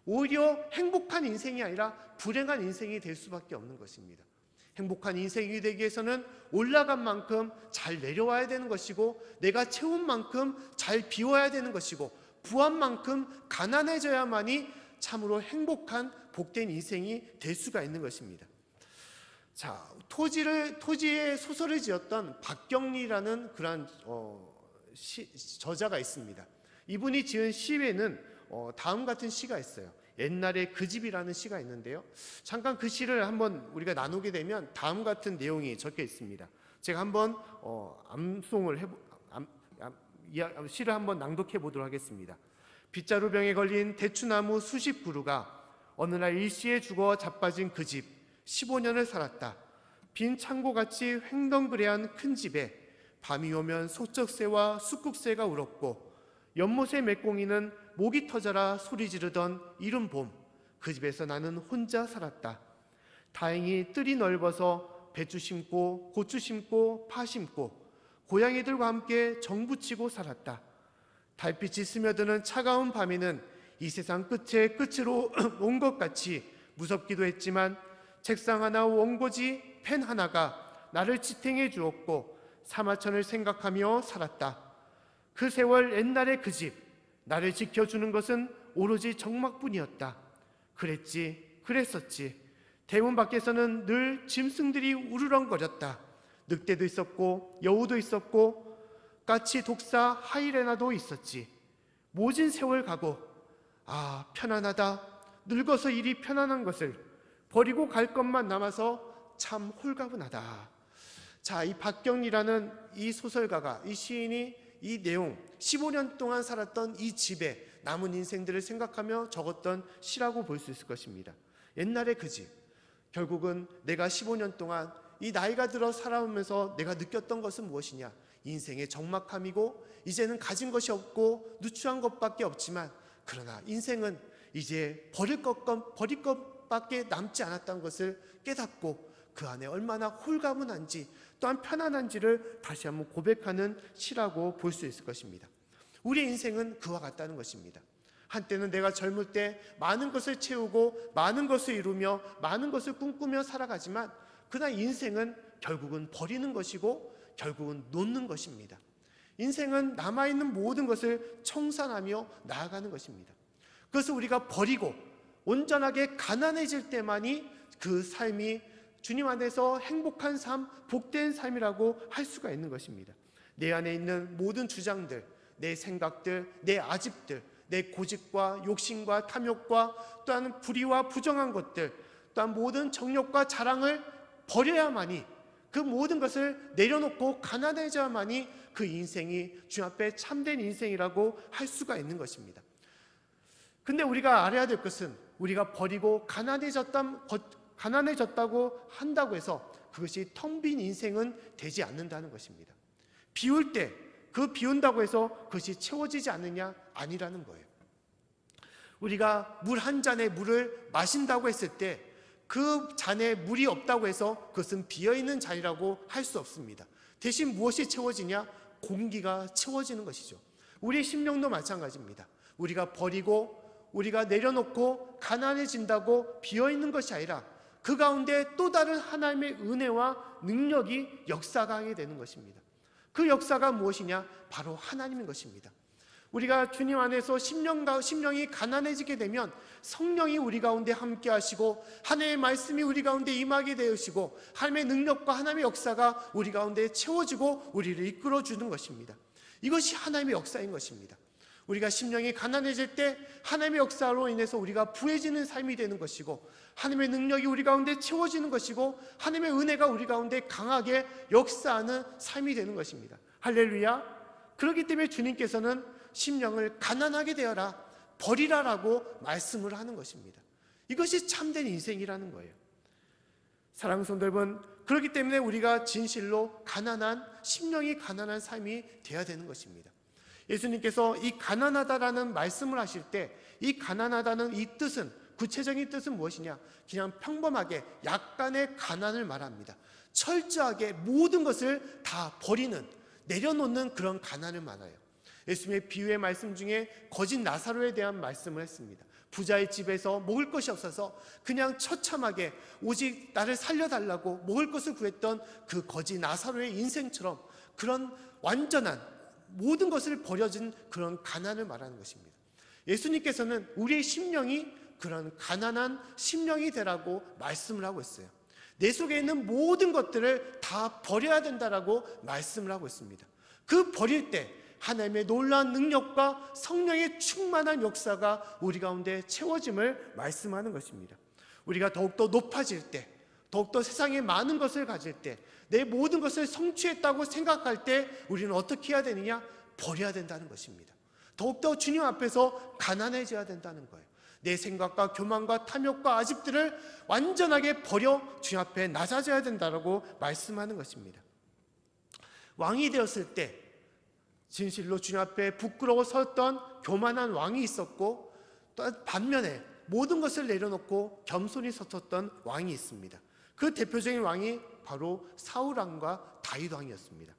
오히려 행복한 인생이 아니라 불행한 인생이 될 수밖에 없는 것입니다. 행복한 인생이 되기 위해서는 올라간 만큼 잘 내려와야 되는 것이고, 내가 채운 만큼 잘 비워야 되는 것이고, 부한 만큼 가난해져야만이 참으로 행복한 복된 인생이 될 수가 있는 것입니다. 자, 토지의 소설을 지었던 박경리라는 그런 저자가 있습니다. 이분이 지은 시에는 다음 같은 시가 있어요. 옛날에 그 집이라는 시가 있는데요. 잠깐 그 시를 한번 우리가 나누게 되면 다음 같은 내용이 적혀 있습니다. 제가 한번 시를 한번 낭독해 보도록 하겠습니다. 빗자루병에 걸린 대추나무 수십 그루가 어느 날 일시에 죽어 자빠진 그 집, 15년을 살았다. 빈 창고같이 횡덩그레한 큰 집에 밤이 오면 소쩍새와 숫국새가 울었고 연못의 맥공이는 목이 터져라 소리 지르던 이른 봄, 그 집에서 나는 혼자 살았다. 다행히 뜰이 넓어서 배추 심고 고추 심고 파 심고 고양이들과 함께 정부치고 살았다. 달빛이 스며드는 차가운 밤에는 이 세상 끝에 끝으로 온 것 같이 무섭기도 했지만 책상 하나, 원고지, 펜 하나가 나를 지탱해 주었고 사마천을 생각하며 살았다. 그 세월 옛날의 그 집, 나를 지켜주는 것은 오로지 정막뿐이었다. 그랬었지. 대문 밖에서는 늘 짐승들이 우르렁거렸다. 늑대도 있었고 여우도 있었고 까치, 독사, 하이레나도 있었지. 모진 세월 가고 편안하다. 늙어서 일이 편안한 것을 버리고 갈 것만 남아서 참 홀가분하다. 자, 이 박경리라는 이 소설가가, 이 시인이 이 내용 15년 동안 살았던 이 집에 남은 인생들을 생각하며 적었던 시라고 볼 수 있을 것입니다. 옛날의 그 집, 결국은 내가 15년 동안 이 나이가 들어 살아오면서 내가 느꼈던 것은 무엇이냐? 인생의 적막함이고 이제는 가진 것이 없고 누추한 것밖에 없지만, 그러나 인생은 이제 버릴 것밖에 남지 않았다는 것을 깨닫고 그 안에 얼마나 홀가분한지 또한 편안한지를 다시 한번 고백하는 시라고 볼 수 있을 것입니다. 우리의 인생은 그와 같다는 것입니다. 한때는 내가 젊을 때 많은 것을 채우고 많은 것을 이루며 많은 것을 꿈꾸며 살아가지만, 그러나 인생은 결국은 버리는 것이고 결국은 놓는 것입니다. 인생은 남아있는 모든 것을 청산하며 나아가는 것입니다. 그것을 우리가 버리고 온전하게 가난해질 때만이 그 삶이 주님 안에서 행복한 삶, 복된 삶이라고 할 수가 있는 것입니다. 내 안에 있는 모든 주장들, 내 생각들, 내 아집들, 내 고집과 욕심과 탐욕과 또한 불의와 부정한 것들, 또한 모든 정욕과 자랑을 버려야만이, 그 모든 것을 내려놓고 가난해져야만이 그 인생이 주님 앞에 참된 인생이라고 할 수가 있는 것입니다. 근데 우리가 알아야 될 것은, 우리가 버리고 가난해졌다고 한다고 해서 그것이 텅 빈 인생은 되지 않는다는 것입니다. 비울 때 그 비운다고 해서 그것이 채워지지 않느냐? 아니라는 거예요. 우리가 물 한 잔의 물을 마신다고 했을 때 그 잔에 물이 없다고 해서 그것은 비어있는 잔이라고 할 수 없습니다. 대신 무엇이 채워지냐? 공기가 채워지는 것이죠. 우리의 심령도 마찬가지입니다. 우리가 버리고 우리가 내려놓고 가난해진다고 비어있는 것이 아니라 그 가운데 또 다른 하나님의 은혜와 능력이 역사하게 되는 것입니다. 그 역사가 무엇이냐? 바로 하나님인 것입니다. 우리가 주님 안에서 심령이 가난해지게 되면 성령이 우리 가운데 함께 하시고 하나님의 말씀이 우리 가운데 임하게 되시고 하나님의 능력과 하나님의 역사가 우리 가운데 채워지고 우리를 이끌어주는 것입니다. 이것이 하나님의 역사인 것입니다. 우리가 심령이 가난해질 때 하나님의 역사로 인해서 우리가 부해지는 삶이 되는 것이고, 하나님의 능력이 우리 가운데 채워지는 것이고, 하나님의 은혜가 우리 가운데 강하게 역사하는 삶이 되는 것입니다. 할렐루야. 그렇기 때문에 주님께서는 심령을 가난하게 되어라, 버리라라고 말씀을 하는 것입니다. 이것이 참된 인생이라는 거예요. 사랑하는 성도 여러분, 그렇기 때문에 우리가 진실로 가난한, 심령이 가난한 삶이 되어야 되는 것입니다. 예수님께서 이 가난하다라는 말씀을 하실 때 이 가난하다는 이 뜻은, 구체적인 뜻은 무엇이냐? 그냥 평범하게 약간의 가난을 말합니다. 철저하게 모든 것을 다 버리는, 내려놓는 그런 가난을 말해요. 예수님의 비유의 말씀 중에 거짓 나사로에 대한 말씀을 했습니다. 부자의 집에서 먹을 것이 없어서 그냥 처참하게 오직 나를 살려달라고 먹을 것을 구했던 그 거짓 나사로의 인생처럼 그런 완전한 모든 것을 버려진 그런 가난을 말하는 것입니다. 예수님께서는 우리의 심령이 그런 가난한 심령이 되라고 말씀을 하고 있어요. 내 속에 있는 모든 것들을 다 버려야 된다라고 말씀을 하고 있습니다. 그 버릴 때 하나님의 놀라운 능력과 성령의 충만한 역사가 우리 가운데 채워짐을 말씀하는 것입니다. 우리가 더욱더 높아질 때, 더욱더 세상에 많은 것을 가질 때, 내 모든 것을 성취했다고 생각할 때 우리는 어떻게 해야 되느냐? 버려야 된다는 것입니다. 더욱더 주님 앞에서 가난해져야 된다는 거예요. 내 생각과 교만과 탐욕과 아집들을 완전하게 버려 주님 앞에 낮아져야 된다라고 말씀하는 것입니다. 왕이 되었을 때 진실로 주님 앞에 부끄러워 섰던 교만한 왕이 있었고, 또 반면에 모든 것을 내려놓고 겸손히 섰었던 왕이 있습니다. 그 대표적인 왕이 바로 사울 왕과 다윗 왕이었습니다.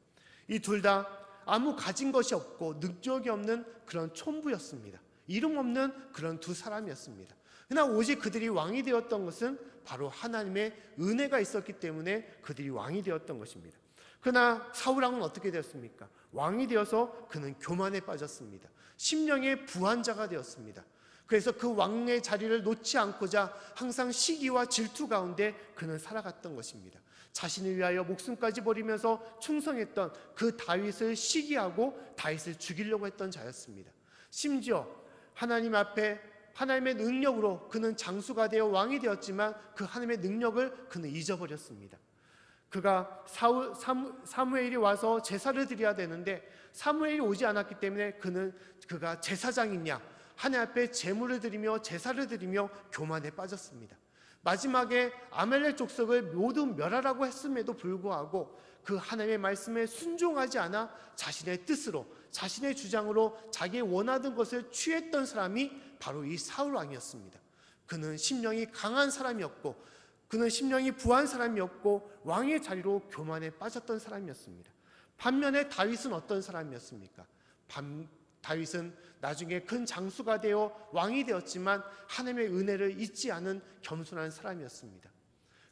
이 둘 다 아무 가진 것이 없고 능력이 없는 그런 촌부였습니다. 이름 없는 그런 두 사람이었습니다. 그러나 오직 그들이 왕이 되었던 것은 바로 하나님의 은혜가 있었기 때문에 그들이 왕이 되었던 것입니다. 그러나 사울 왕은 어떻게 되었습니까? 왕이 되어서 그는 교만에 빠졌습니다. 심령의 부한자가 되었습니다. 그래서 그 왕의 자리를 놓지 않고자 항상 시기와 질투 가운데 그는 살아갔던 것입니다. 자신을 위하여 목숨까지 버리면서 충성했던 그 다윗을 시기하고 다윗을 죽이려고 했던 자였습니다. 심지어 하나님 앞에 하나님의 능력으로 그는 장수가 되어 왕이 되었지만 그 하나님의 능력을 그는 잊어버렸습니다. 그가 사무엘이 와서 제사를 드려야 되는데 사무엘이 오지 않았기 때문에 그가 제사장이냐, 하나님 앞에 제물을 드리며 제사를 드리며 교만에 빠졌습니다. 마지막에 아말렉 족속을 모두 멸하라고 했음에도 불구하고 그 하나님의 말씀에 순종하지 않아 자신의 뜻으로, 자신의 주장으로 자기 원하던 것을 취했던 사람이 바로 이 사울 왕이었습니다. 그는 심령이 강한 사람이었고, 그는 심령이 부한 사람이었고, 왕의 자리로 교만에 빠졌던 사람이었습니다. 반면에 다윗은 어떤 사람이었습니까? 다윗은 나중에 큰 장수가 되어 왕이 되었지만 하나님의 은혜를 잊지 않은 겸손한 사람이었습니다.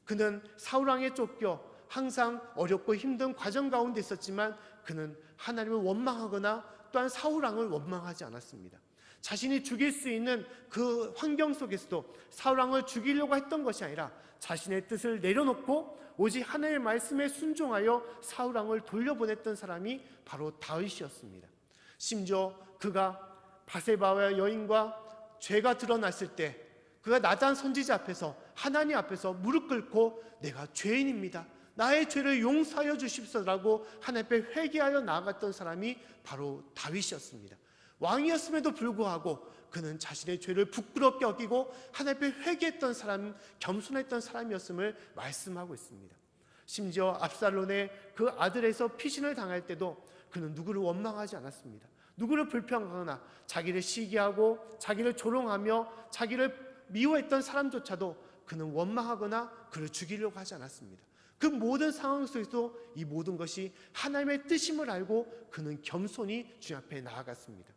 그는 사울 왕에 쫓겨 항상 어렵고 힘든 과정 가운데 있었지만 그는 하나님을 원망하거나 또한 사울 왕을 원망하지 않았습니다. 자신이 죽일 수 있는 그 환경 속에서도 사울 왕을 죽이려고 했던 것이 아니라 자신의 뜻을 내려놓고 오직 하나님의 말씀에 순종하여 사울 왕을 돌려보냈던 사람이 바로 다윗이었습니다. 심지어 그가 바세바와 여인과 죄가 드러났을 때 그가 나단 선지자 앞에서 하나님 앞에서 무릎 꿇고 내가 죄인입니다, 나의 죄를 용서하여 주십시오라고 하나님 앞에 회개하여 나아갔던 사람이 바로 다윗이었습니다. 왕이었음에도 불구하고 그는 자신의 죄를 부끄럽게 여기고 하나님 앞에 회개했던 사람, 겸손했던 사람이었음을 말씀하고 있습니다. 심지어 압살롬의 그 아들에서 피신을 당할 때도 그는 누구를 원망하지 않았습니다. 누구를 불평하거나 자기를 시기하고 자기를 조롱하며 자기를 미워했던 사람조차도 그는 원망하거나 그를 죽이려고 하지 않았습니다. 그 모든 상황 속에서 이 모든 것이 하나님의 뜻임을 알고 그는 겸손히 주님 앞에 나아갔습니다.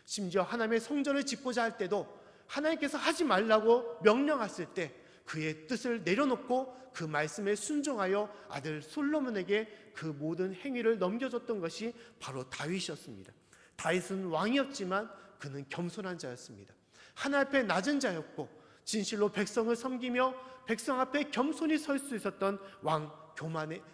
심지어 하나님의 성전을 짓고자 할 때도 하나님께서 하지 말라고 명령하실 때 그의 뜻을 내려놓고 그 말씀에 순종하여 아들 솔로몬에게 그 모든 행위를 넘겨줬던 것이 바로 다윗이었습니다. 다윗은 왕이었지만 그는 겸손한 자였습니다. 하나님 앞에 낮은 자였고 진실로 백성을 섬기며 백성 앞에 겸손히 설 수 있었던 왕,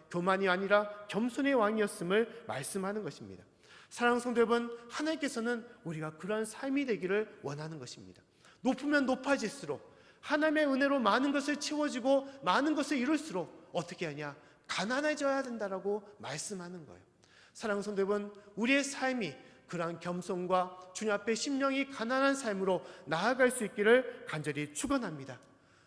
교만이 아니라 겸손의 왕이었음을 말씀하는 것입니다. 사랑하는 성도 여러분, 하나님께서는 우리가 그러한 삶이 되기를 원하는 것입니다. 높으면 높아질수록 하나님의 은혜로 많은 것을 채워지고 많은 것을 이룰수록 어떻게 하냐? 가난해져야 된다라고 말씀하는 거예요. 사랑하는 성도 여러분, 우리의 삶이 그러한 겸손과 주님 앞에 심령이 가난한 삶으로 나아갈 수 있기를 간절히 축원합니다.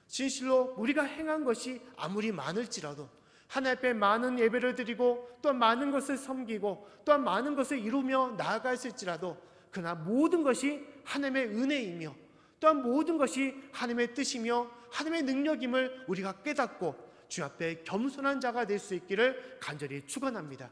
진실로 우리가 행한 것이 아무리 많을지라도 하나님 앞에 많은 예배를 드리고 또 많은 것을 섬기고 또한 많은 것을 이루며 나아갈지라도 그러나 모든 것이 하나님의 은혜이며 또한 모든 것이 하나님의 뜻이며 하나님의 능력임을 우리가 깨닫고 주 앞에 겸손한 자가 될 수 있기를 간절히 축원합니다.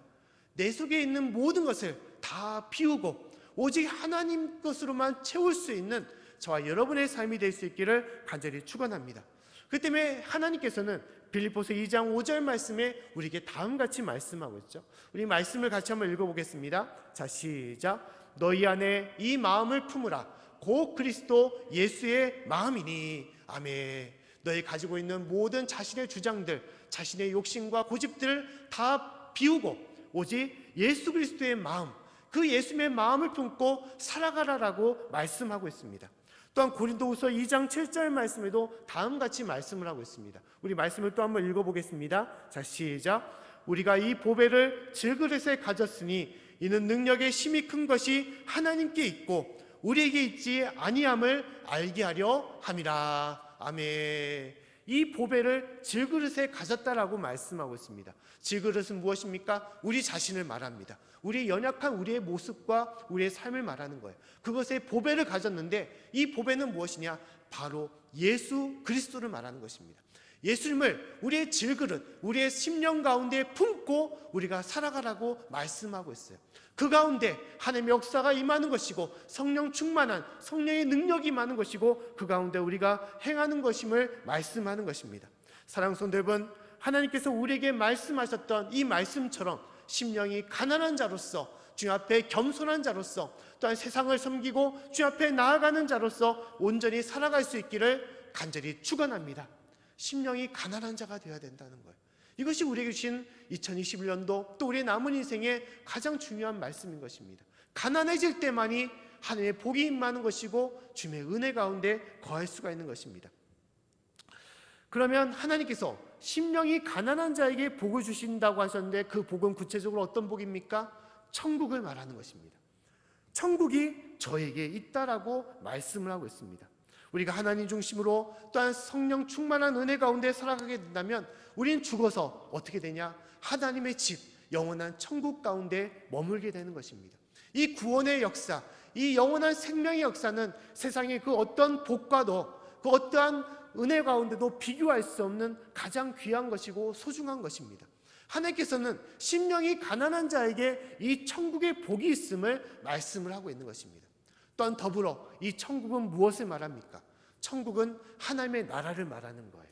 내 속에 있는 모든 것을 다 비우고 오직 하나님 것으로만 채울 수 있는 저와 여러분의 삶이 될 수 있기를 간절히 축원합니다. 그 때문에 하나님께서는 빌립보서 2장 5절 말씀에 우리에게 다음같이 말씀하고 있죠. 우리 말씀을 같이 한번 읽어보겠습니다. 자, 시작. 너희 안에 이 마음을 품으라. 곧 그리스도 예수의 마음이니. 아멘. 너희 가지고 있는 모든 자신의 주장들, 자신의 욕심과 고집들을 다 비우고 오직 예수 그리스도의 마음, 그 예수님의 마음을 품고 살아가라라고 말씀하고 있습니다. 또한 고린도후서 2장 7절 말씀에도 다음같이 말씀을 하고 있습니다. 우리 말씀을 또 한번 읽어보겠습니다. 자, 시작. 우리가 이 보배를 질그릇에 가졌으니 이는 능력의 힘이 큰 것이 하나님께 있고 우리에게 있지 아니함을 알게 하려 함이라. 아멘. 이 보배를 질그릇에 가졌다라고 말씀하고 있습니다. 질그릇은 무엇입니까? 우리 자신을 말합니다. 우리의 연약한 우리의 모습과 우리의 삶을 말하는 거예요. 그것에 보배를 가졌는데 이 보배는 무엇이냐? 바로 예수 그리스도를 말하는 것입니다. 예수님을 우리의 질그릇, 우리의 심령 가운데 품고 우리가 살아가라고 말씀하고 있어요. 그 가운데 하나님의 역사가 임하는 것이고 성령 충만한 성령의 능력이 임하는 것이고 그 가운데 우리가 행하는 것임을 말씀하는 것입니다. 사랑하는 성도 여러분, 하나님께서 우리에게 말씀하셨던 이 말씀처럼 심령이 가난한 자로서 주님 앞에 겸손한 자로서 또한 세상을 섬기고 주님 앞에 나아가는 자로서 온전히 살아갈 수 있기를 간절히 축원합니다. 심령이 가난한 자가 되어야 된다는 거예요. 이것이 우리에게 주신 2021년도 또 우리의 남은 인생의 가장 중요한 말씀인 것입니다. 가난해질 때만이 하나님의 복이 임하는 것이고 주님의 은혜 가운데 거할 수가 있는 것입니다. 그러면 하나님께서 심령이 가난한 자에게 복을 주신다고 하셨는데 그 복은 구체적으로 어떤 복입니까? 천국을 말하는 것입니다. 천국이 저에게 있다라고 말씀을 하고 있습니다. 우리가 하나님 중심으로 또한 성령 충만한 은혜 가운데 살아가게 된다면 우리는 죽어서 어떻게 되냐? 하나님의 집, 영원한 천국 가운데 머물게 되는 것입니다. 이 구원의 역사, 이 영원한 생명의 역사는 세상의 그 어떤 복과도 그 어떠한 은혜 가운데도 비교할 수 없는 가장 귀한 것이고 소중한 것입니다. 하나님께서는 심령이 가난한 자에게 이 천국의 복이 있음을 말씀을 하고 있는 것입니다. 또한 더불어 이 천국은 무엇을 말합니까? 천국은 하나님의 나라를 말하는 거예요.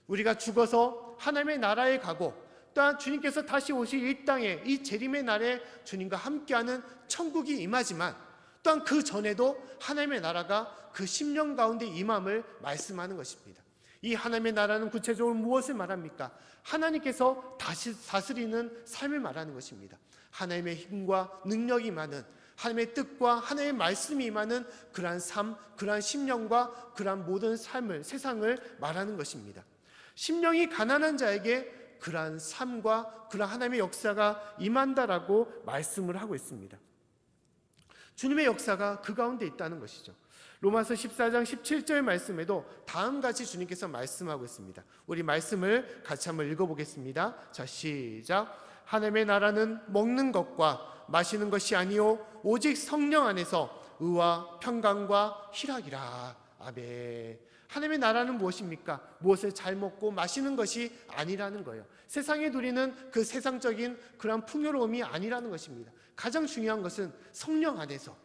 우리가 죽어서 하나님의 나라에 가고 또한 주님께서 다시 오실 이 땅에 이 재림의 날에 주님과 함께하는 천국이 임하지만 또한 그 전에도 하나님의 나라가 그 심령 가운데 임함을 말씀하는 것입니다. 이 하나님의 나라는 구체적으로 무엇을 말합니까? 하나님께서 다시 다스리는 삶을 말하는 것입니다. 하나님의 힘과 능력이 많은 하나님의 뜻과 하나님의 말씀이 임하는 그러한 삶, 그러한 심령과 그러한 모든 삶을, 세상을 말하는 것입니다. 심령이 가난한 자에게 그러한 삶과 그러한 하나님의 역사가 임한다라고 말씀을 하고 있습니다. 주님의 역사가 그 가운데 있다는 것이죠. 로마서 14장 17절 말씀에도 다음같이 주님께서 말씀하고 있습니다. 우리 말씀을 같이 한번 읽어보겠습니다. 자, 시작. 하나님의 나라는 먹는 것과 마시는 것이 아니요 오직 성령 안에서 의와 평강과 희락이라. 아멘. 하나님의 나라는 무엇입니까? 무엇을 잘 먹고 마시는 것이 아니라는 거예요. 세상에 누리는 그 세상적인 그런 풍요로움이 아니라는 것입니다. 가장 중요한 것은 성령 안에서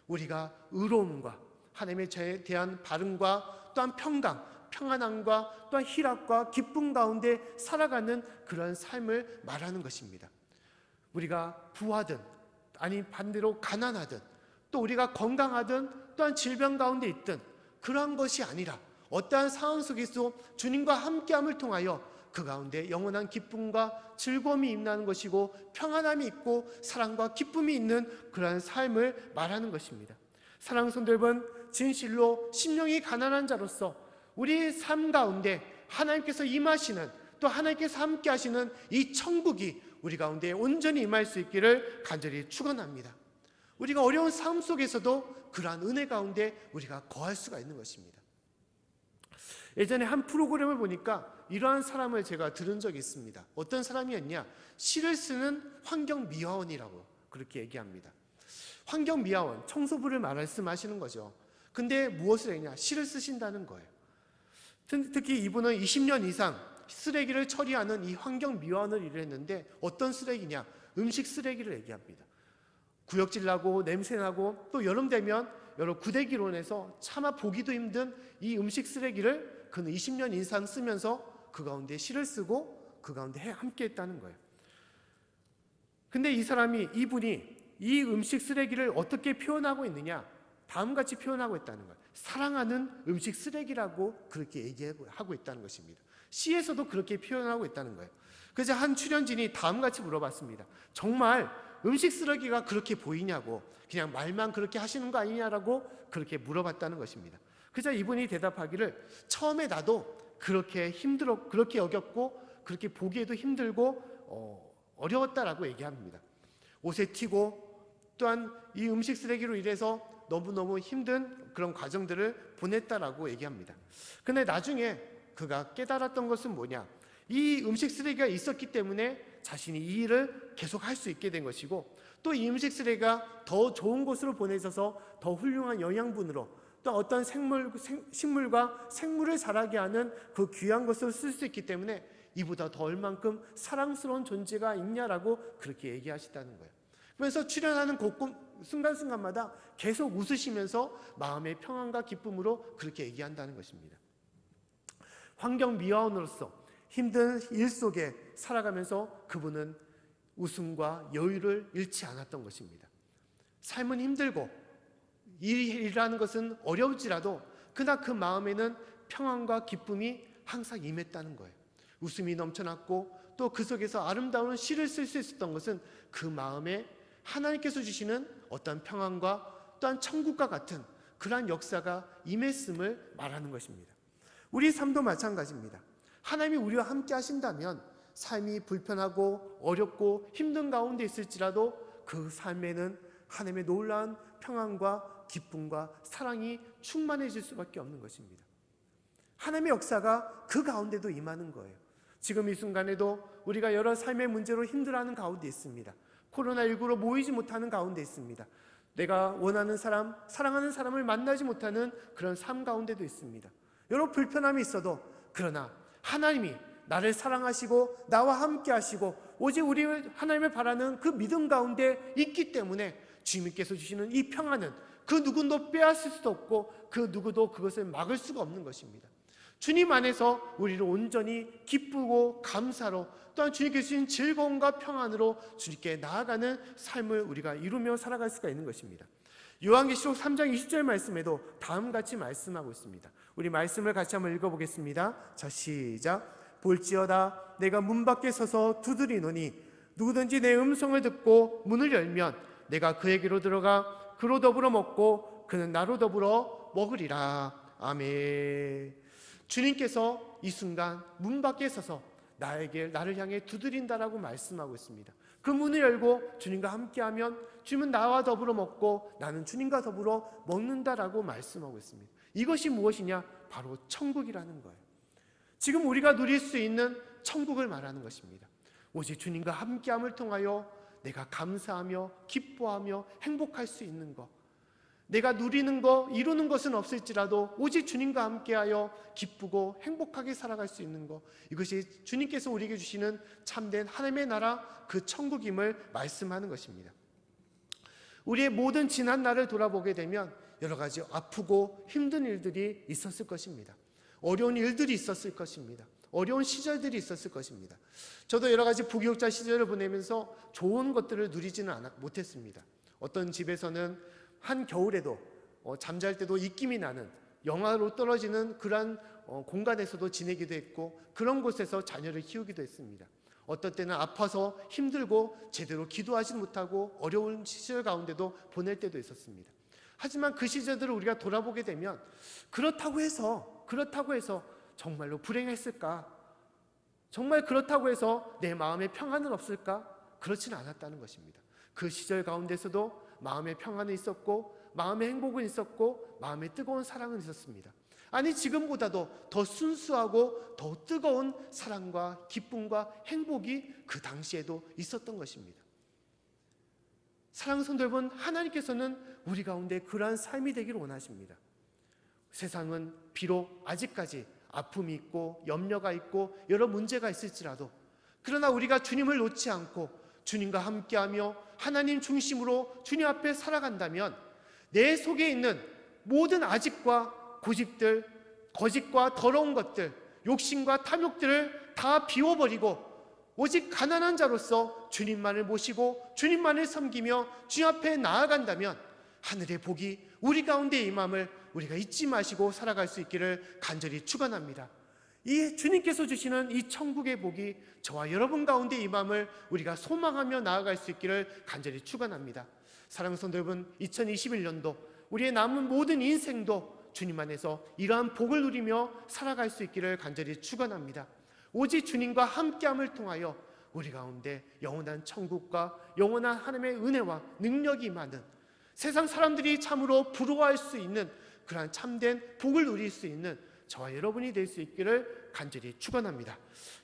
우리가 의로움과 하나님에 대한 바름과 또한 평강, 평안함과 또한 희락과 기쁨 가운데 살아가는 그런 삶을 말하는 것입니다. 우리가 부하든 아니 반대로 가난하든 또 우리가 건강하든 또한 질병 가운데 있든 그러한 것이 아니라 어떠한 상황 속에서 주님과 함께함을 통하여 그 가운데 영원한 기쁨과 즐거움이 임하는 것이고 평안함이 있고 사랑과 기쁨이 있는 그러한 삶을 말하는 것입니다. 사랑하는 성도 여러분, 진실로 심령이 가난한 자로서 우리 삶 가운데 하나님께서 임하시는 또 하나님께서 함께 하시는 이 천국이 우리 가운데 온전히 임할 수 있기를 간절히 축원합니다. 우리가 어려운 삶 속에서도 그러한 은혜 가운데 우리가 거할 수가 있는 것입니다. 예전에 한 프로그램을 보니까 이러한 사람을 제가 들은 적이 있습니다. 어떤 사람이었냐? 시를 쓰는 환경미화원이라고 그렇게 얘기합니다. 환경미화원, 청소부를 말씀하시는 거죠. 근데 무엇을 했냐? 시를 쓰신다는 거예요. 특히 이분은 20년 이상 쓰레기를 처리하는 이 환경미화원을 일을 했는데 어떤 쓰레기냐? 음식 쓰레기를 얘기합니다. 구역질 나고 냄새 나고 또 여름 되면 여러 구데기론에서 차마 보기도 힘든 이 음식 쓰레기를 그는 20년 이상 쓰면서 그 가운데 시를 쓰고 그 가운데 함께 했다는 거예요. 근데 이분이 이 음식 쓰레기를 어떻게 표현하고 있느냐? 다음같이 표현하고 있다는 거예요. 사랑하는 음식 쓰레기라고 그렇게 얘기하고 있다는 것입니다. 시에서도 그렇게 표현하고 있다는 거예요. 그래서 한 출연진이 다음같이 물어봤습니다. 정말 음식 쓰레기가 그렇게 보이냐고, 그냥 말만 그렇게 하시는 거 아니냐라고 그렇게 물어봤다는 것입니다. 그래서 이분이 대답하기를 처음에 나도 그렇게 그렇게 여겼고 그렇게 보기에도 힘들고 어려웠다라고 얘기합니다. 옷에 튀고 또한 이 음식 쓰레기로 인해서 너무너무 힘든 그런 과정들을 보냈다라고 얘기합니다. 근데 나중에 그가 깨달았던 것은 뭐냐? 이 음식 쓰레기가 있었기 때문에 자신이 이 일을 계속 할 수 있게 된 것이고, 또 이 음식 쓰레기가 더 좋은 곳으로 보내져서 더 훌륭한 영양분으로, 또 어떤 식물과 생물을 자라게 하는 그 귀한 것을 쓸 수 있기 때문에 이보다 더 얼만큼 사랑스러운 존재가 있냐라고 그렇게 얘기하시다는 거예요. 그래서 출연하는 순간순간마다 계속 웃으시면서 마음의 평안과 기쁨으로 그렇게 얘기한다는 것입니다. 환경미화원으로서 힘든 일 속에 살아가면서 그분은 웃음과 여유를 잃지 않았던 것입니다. 삶은 힘들고 일이라는 것은 어려울지라도 그러나 그 마음에는 평안과 기쁨이 항상 임했다는 거예요. 웃음이 넘쳐났고 또 그 속에서 아름다운 시를 쓸 수 있었던 것은 그 마음에 하나님께서 주시는 어떤 평안과 또한 천국과 같은 그러한 역사가 임했음을 말하는 것입니다. 우리 삶도 마찬가지입니다. 하나님이 우리와 함께 하신다면 삶이 불편하고 어렵고 힘든 가운데 있을지라도 그 삶에는 하나님의 놀라운 평안과 기쁨과 사랑이 충만해질 수밖에 없는 것입니다. 하나님의 역사가 그 가운데도 임하는 거예요. 지금 이 순간에도 우리가 여러 삶의 문제로 힘들어하는 가운데 있습니다. 코로나19로 모이지 못하는 가운데 있습니다. 내가 원하는 사람, 사랑하는 사람을 만나지 못하는 그런 삶 가운데도 있습니다. 여러 불편함이 있어도 그러나 하나님이 나를 사랑하시고 나와 함께 하시고 오직 우리 하나님을 바라는 그 믿음 가운데 있기 때문에 주님께서 주시는 이 평안은 그 누구도 빼앗을 수도 없고 그 누구도 그것을 막을 수가 없는 것입니다. 주님 안에서 우리를 온전히 기쁘고 감사로 또한 주님께 주신 즐거움과 평안으로 주님께 나아가는 삶을 우리가 이루며 살아갈 수가 있는 것입니다. 요한계시록 3장 20절 말씀에도 다음같이 말씀하고 있습니다. 우리 말씀을 같이 한번 읽어보겠습니다. 자, 시작. 볼지어다 내가 문 밖에 서서 두드리노니 누구든지 내 음성을 듣고 문을 열면 내가 그에게로 들어가 그로 더불어 먹고 그는 나로 더불어 먹으리라. 아멘. 주님께서 이 순간 문 밖에 서서 나를 향해 두드린다라고 말씀하고 있습니다. 그 문을 열고 주님과 함께하면 주님은 나와 더불어 먹고 나는 주님과 더불어 먹는다라고 말씀하고 있습니다. 이것이 무엇이냐? 바로 천국이라는 거예요. 지금 우리가 누릴 수 있는 천국을 말하는 것입니다. 오직 주님과 함께함을 통하여 내가 감사하며 기뻐하며 행복할 수 있는 것, 내가 누리는 것, 이루는 것은 없을지라도 오직 주님과 함께하여 기쁘고 행복하게 살아갈 수 있는 것, 이것이 주님께서 우리에게 주시는 참된 하나님의 나라 그 천국임을 말씀하는 것입니다. 우리의 모든 지난 날을 돌아보게 되면 여러 가지 아프고 힘든 일들이 있었을 것입니다. 어려운 일들이 있었을 것입니다. 어려운 시절들이 있었을 것입니다. 저도 여러 가지 부교육자 시절을 보내면서 좋은 것들을 누리지는 못했습니다. 어떤 집에서는 한겨울에도 잠잘 때도 입김이 나는 영하로 떨어지는 그러한 공간에서도 지내기도 했고 그런 곳에서 자녀를 키우기도 했습니다. 어떤 때는 아파서 힘들고 제대로 기도하지 못하고 어려운 시절 가운데도 보낼 때도 있었습니다. 하지만 그 시절들을 우리가 돌아보게 되면 그렇다고 해서 정말로 불행했을까? 정말 그렇다고 해서 내 마음에 평안은 없을까? 그렇지는 않았다는 것입니다. 그 시절 가운데서도 마음의 평안은 있었고 마음의 행복은 있었고 마음의 뜨거운 사랑은 있었습니다. 아니 지금보다도 더 순수하고 더 뜨거운 사랑과 기쁨과 행복이 그 당시에도 있었던 것입니다. 사랑하는 성도 여러분, 하나님께서는 우리 가운데 그러한 삶이 되기를 원하십니다. 세상은 비록 아직까지 아픔이 있고 염려가 있고 여러 문제가 있을지라도 그러나 우리가 주님을 놓지 않고 주님과 함께하며 하나님 중심으로 주님 앞에 살아간다면 내 속에 있는 모든 아집과 고집들, 거짓과 더러운 것들, 욕심과 탐욕들을 다 비워버리고 오직 가난한 자로서 주님만을 모시고 주님만을 섬기며 주님 앞에 나아간다면 하늘의 복이 우리 가운데 임함을 우리가 잊지 마시고 살아갈 수 있기를 간절히 축원합니다. 이 주님께서 주시는 이 천국의 복이 저와 여러분 가운데 임함을 우리가 소망하며 나아갈 수 있기를 간절히 축원합니다. 사랑하는 성도 여러분, 2021년도 우리의 남은 모든 인생도 주님 안에서 이러한 복을 누리며 살아갈 수 있기를 간절히 축원합니다. 오직 주님과 함께함을 통하여 우리 가운데 영원한 천국과 영원한 하나님의 은혜와 능력이 임하는 세상 사람들이 참으로 부러워할 수 있는 그러한 참된 복을 누릴 수 있는 저와 여러분이 될 수 있기를 간절히 축원합니다.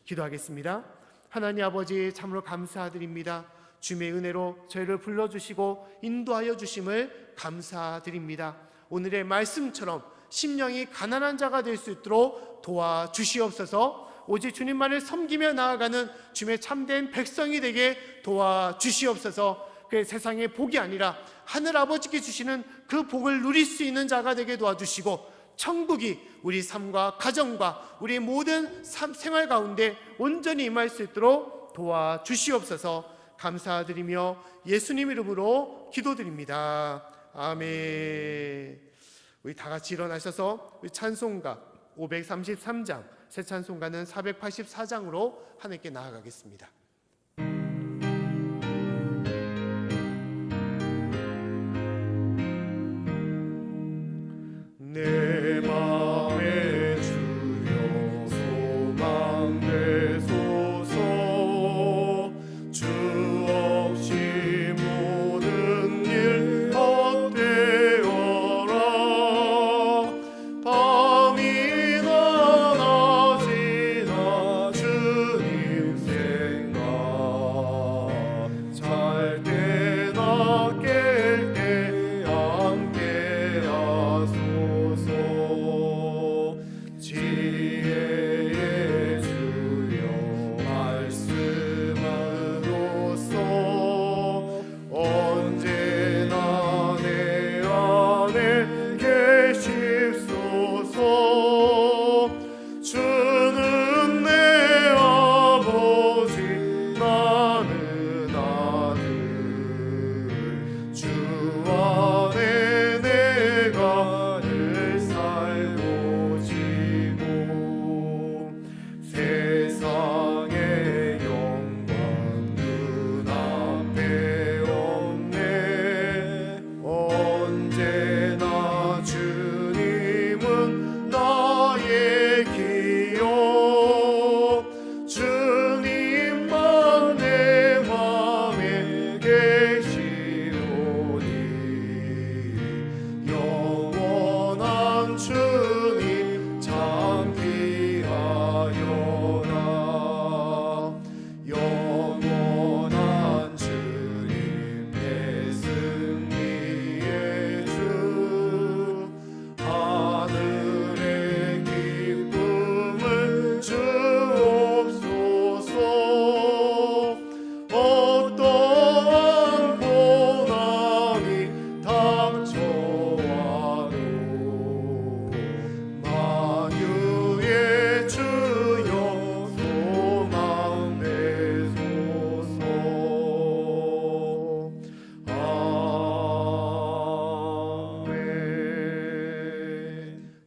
기도하겠습니다. 하나님 아버지, 참으로 감사드립니다. 주님의 은혜로 저희를 불러주시고 인도하여 주심을 감사드립니다. 오늘의 말씀처럼 심령이 가난한 자가 될 수 있도록 도와주시옵소서. 오직 주님만을 섬기며 나아가는 주님의 참된 백성이 되게 도와주시옵소서. 그 세상의 복이 아니라 하늘 아버지께 주시는 그 복을 누릴 수 있는 자가 되게 도와주시고, 천국이 우리 삶과 가정과 우리 모든 생활 가운데 온전히 임할 수 있도록 도와주시옵소서. 감사드리며 예수님 이름으로 기도드립니다. 아멘. 우리 다 같이 일어나셔서 우리 찬송가 533장, 새 찬송가는 484장으로 하나님께 나아가겠습니다. 내 맘에 주여 소망 되소서. 주 없이 모든 일 헛되어라. 밤이나 낮이나 주님 생각, 잘 때나 깰 때 함께 하소서. 지혜의 주여 말씀으로써 언제나 내 안에 계십소서. 주는 내 아버지, 나는 아들. 주 안에 내가 늘 살고 지고, 세상의 영광 눈앞에 없네. 언제나 주님은 나의 기억. 주님만 내 맘에 계시오니, 영원한 주님 참 귀하여라. 영원한 주님 내 승리의 주, 하늘의 기쁨을 주옵소서. 어떠한 고난이 닥쳐와도 만유의 주여 소망 되소서. 아멘.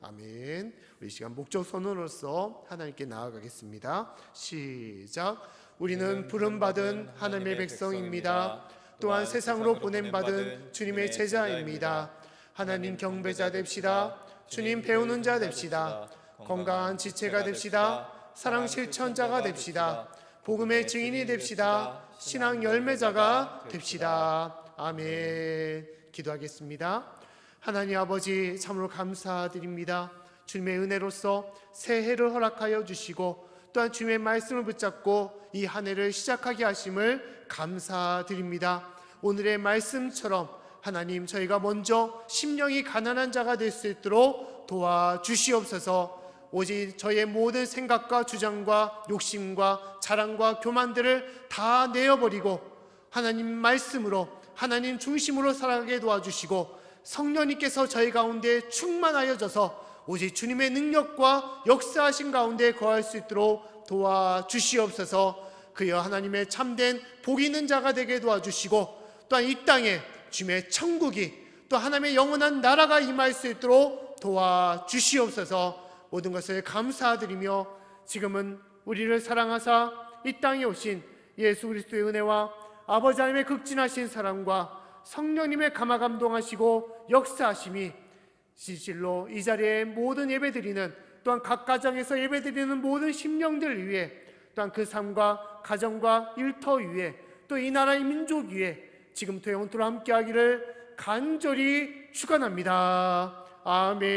아멘. 우리 시간 목적 선언으로서 하나님께 나아가겠습니다. 시작. 우리는 부름받은 하나님의 백성입니다. 또한 세상으로 보냄받은 주님의 제자입니다. 하나님 경배자 됩시다. 주님 배우는 자 됩시다. 건강한 지체가 됩시다. 사랑 실천자가 됩시다. 복음의 증인이 됩시다. 신앙 열매자가 됩시다. 아멘. 기도하겠습니다. 하나님 아버지, 참으로 감사드립니다. 주님의 은혜로서 새해를 허락하여 주시고, 또한 주님의 말씀을 붙잡고 이 한 해를 시작하게 하심을 감사드립니다. 오늘의 말씀처럼 하나님, 저희가 먼저 심령이 가난한 자가 될 수 있도록 도와주시옵소서. 오직 저희의 모든 생각과 주장과 욕심과 자랑과 교만들을 다 내어버리고 하나님 말씀으로, 하나님 중심으로 살아가게 도와주시고, 성령님께서 저희 가운데 충만하여져서 오직 주님의 능력과 역사하신 가운데 거할 수 있도록 도와주시옵소서. 그여 하나님의 참된 복 있는 자가 되게 도와주시고, 또한 이 땅에 주님의 천국이, 또 하나님의 영원한 나라가 임할 수 있도록 도와주시옵소서. 모든 것을 감사드리며, 지금은 우리를 사랑하사 이 땅에 오신 예수 그리스도의 은혜와 아버지 하나님의 극진하신 사랑과 성령님의 감화감동하시고 역사하심이 진실로 이 자리에 모든 예배드리는, 또한 각 가정에서 예배드리는 모든 심령들 위해, 또한 그 삶과 가정과 일터 위에, 또 이 나라의 민족 위에 지금부터 영원토록 함께하기를 간절히 축원합니다. 아멘.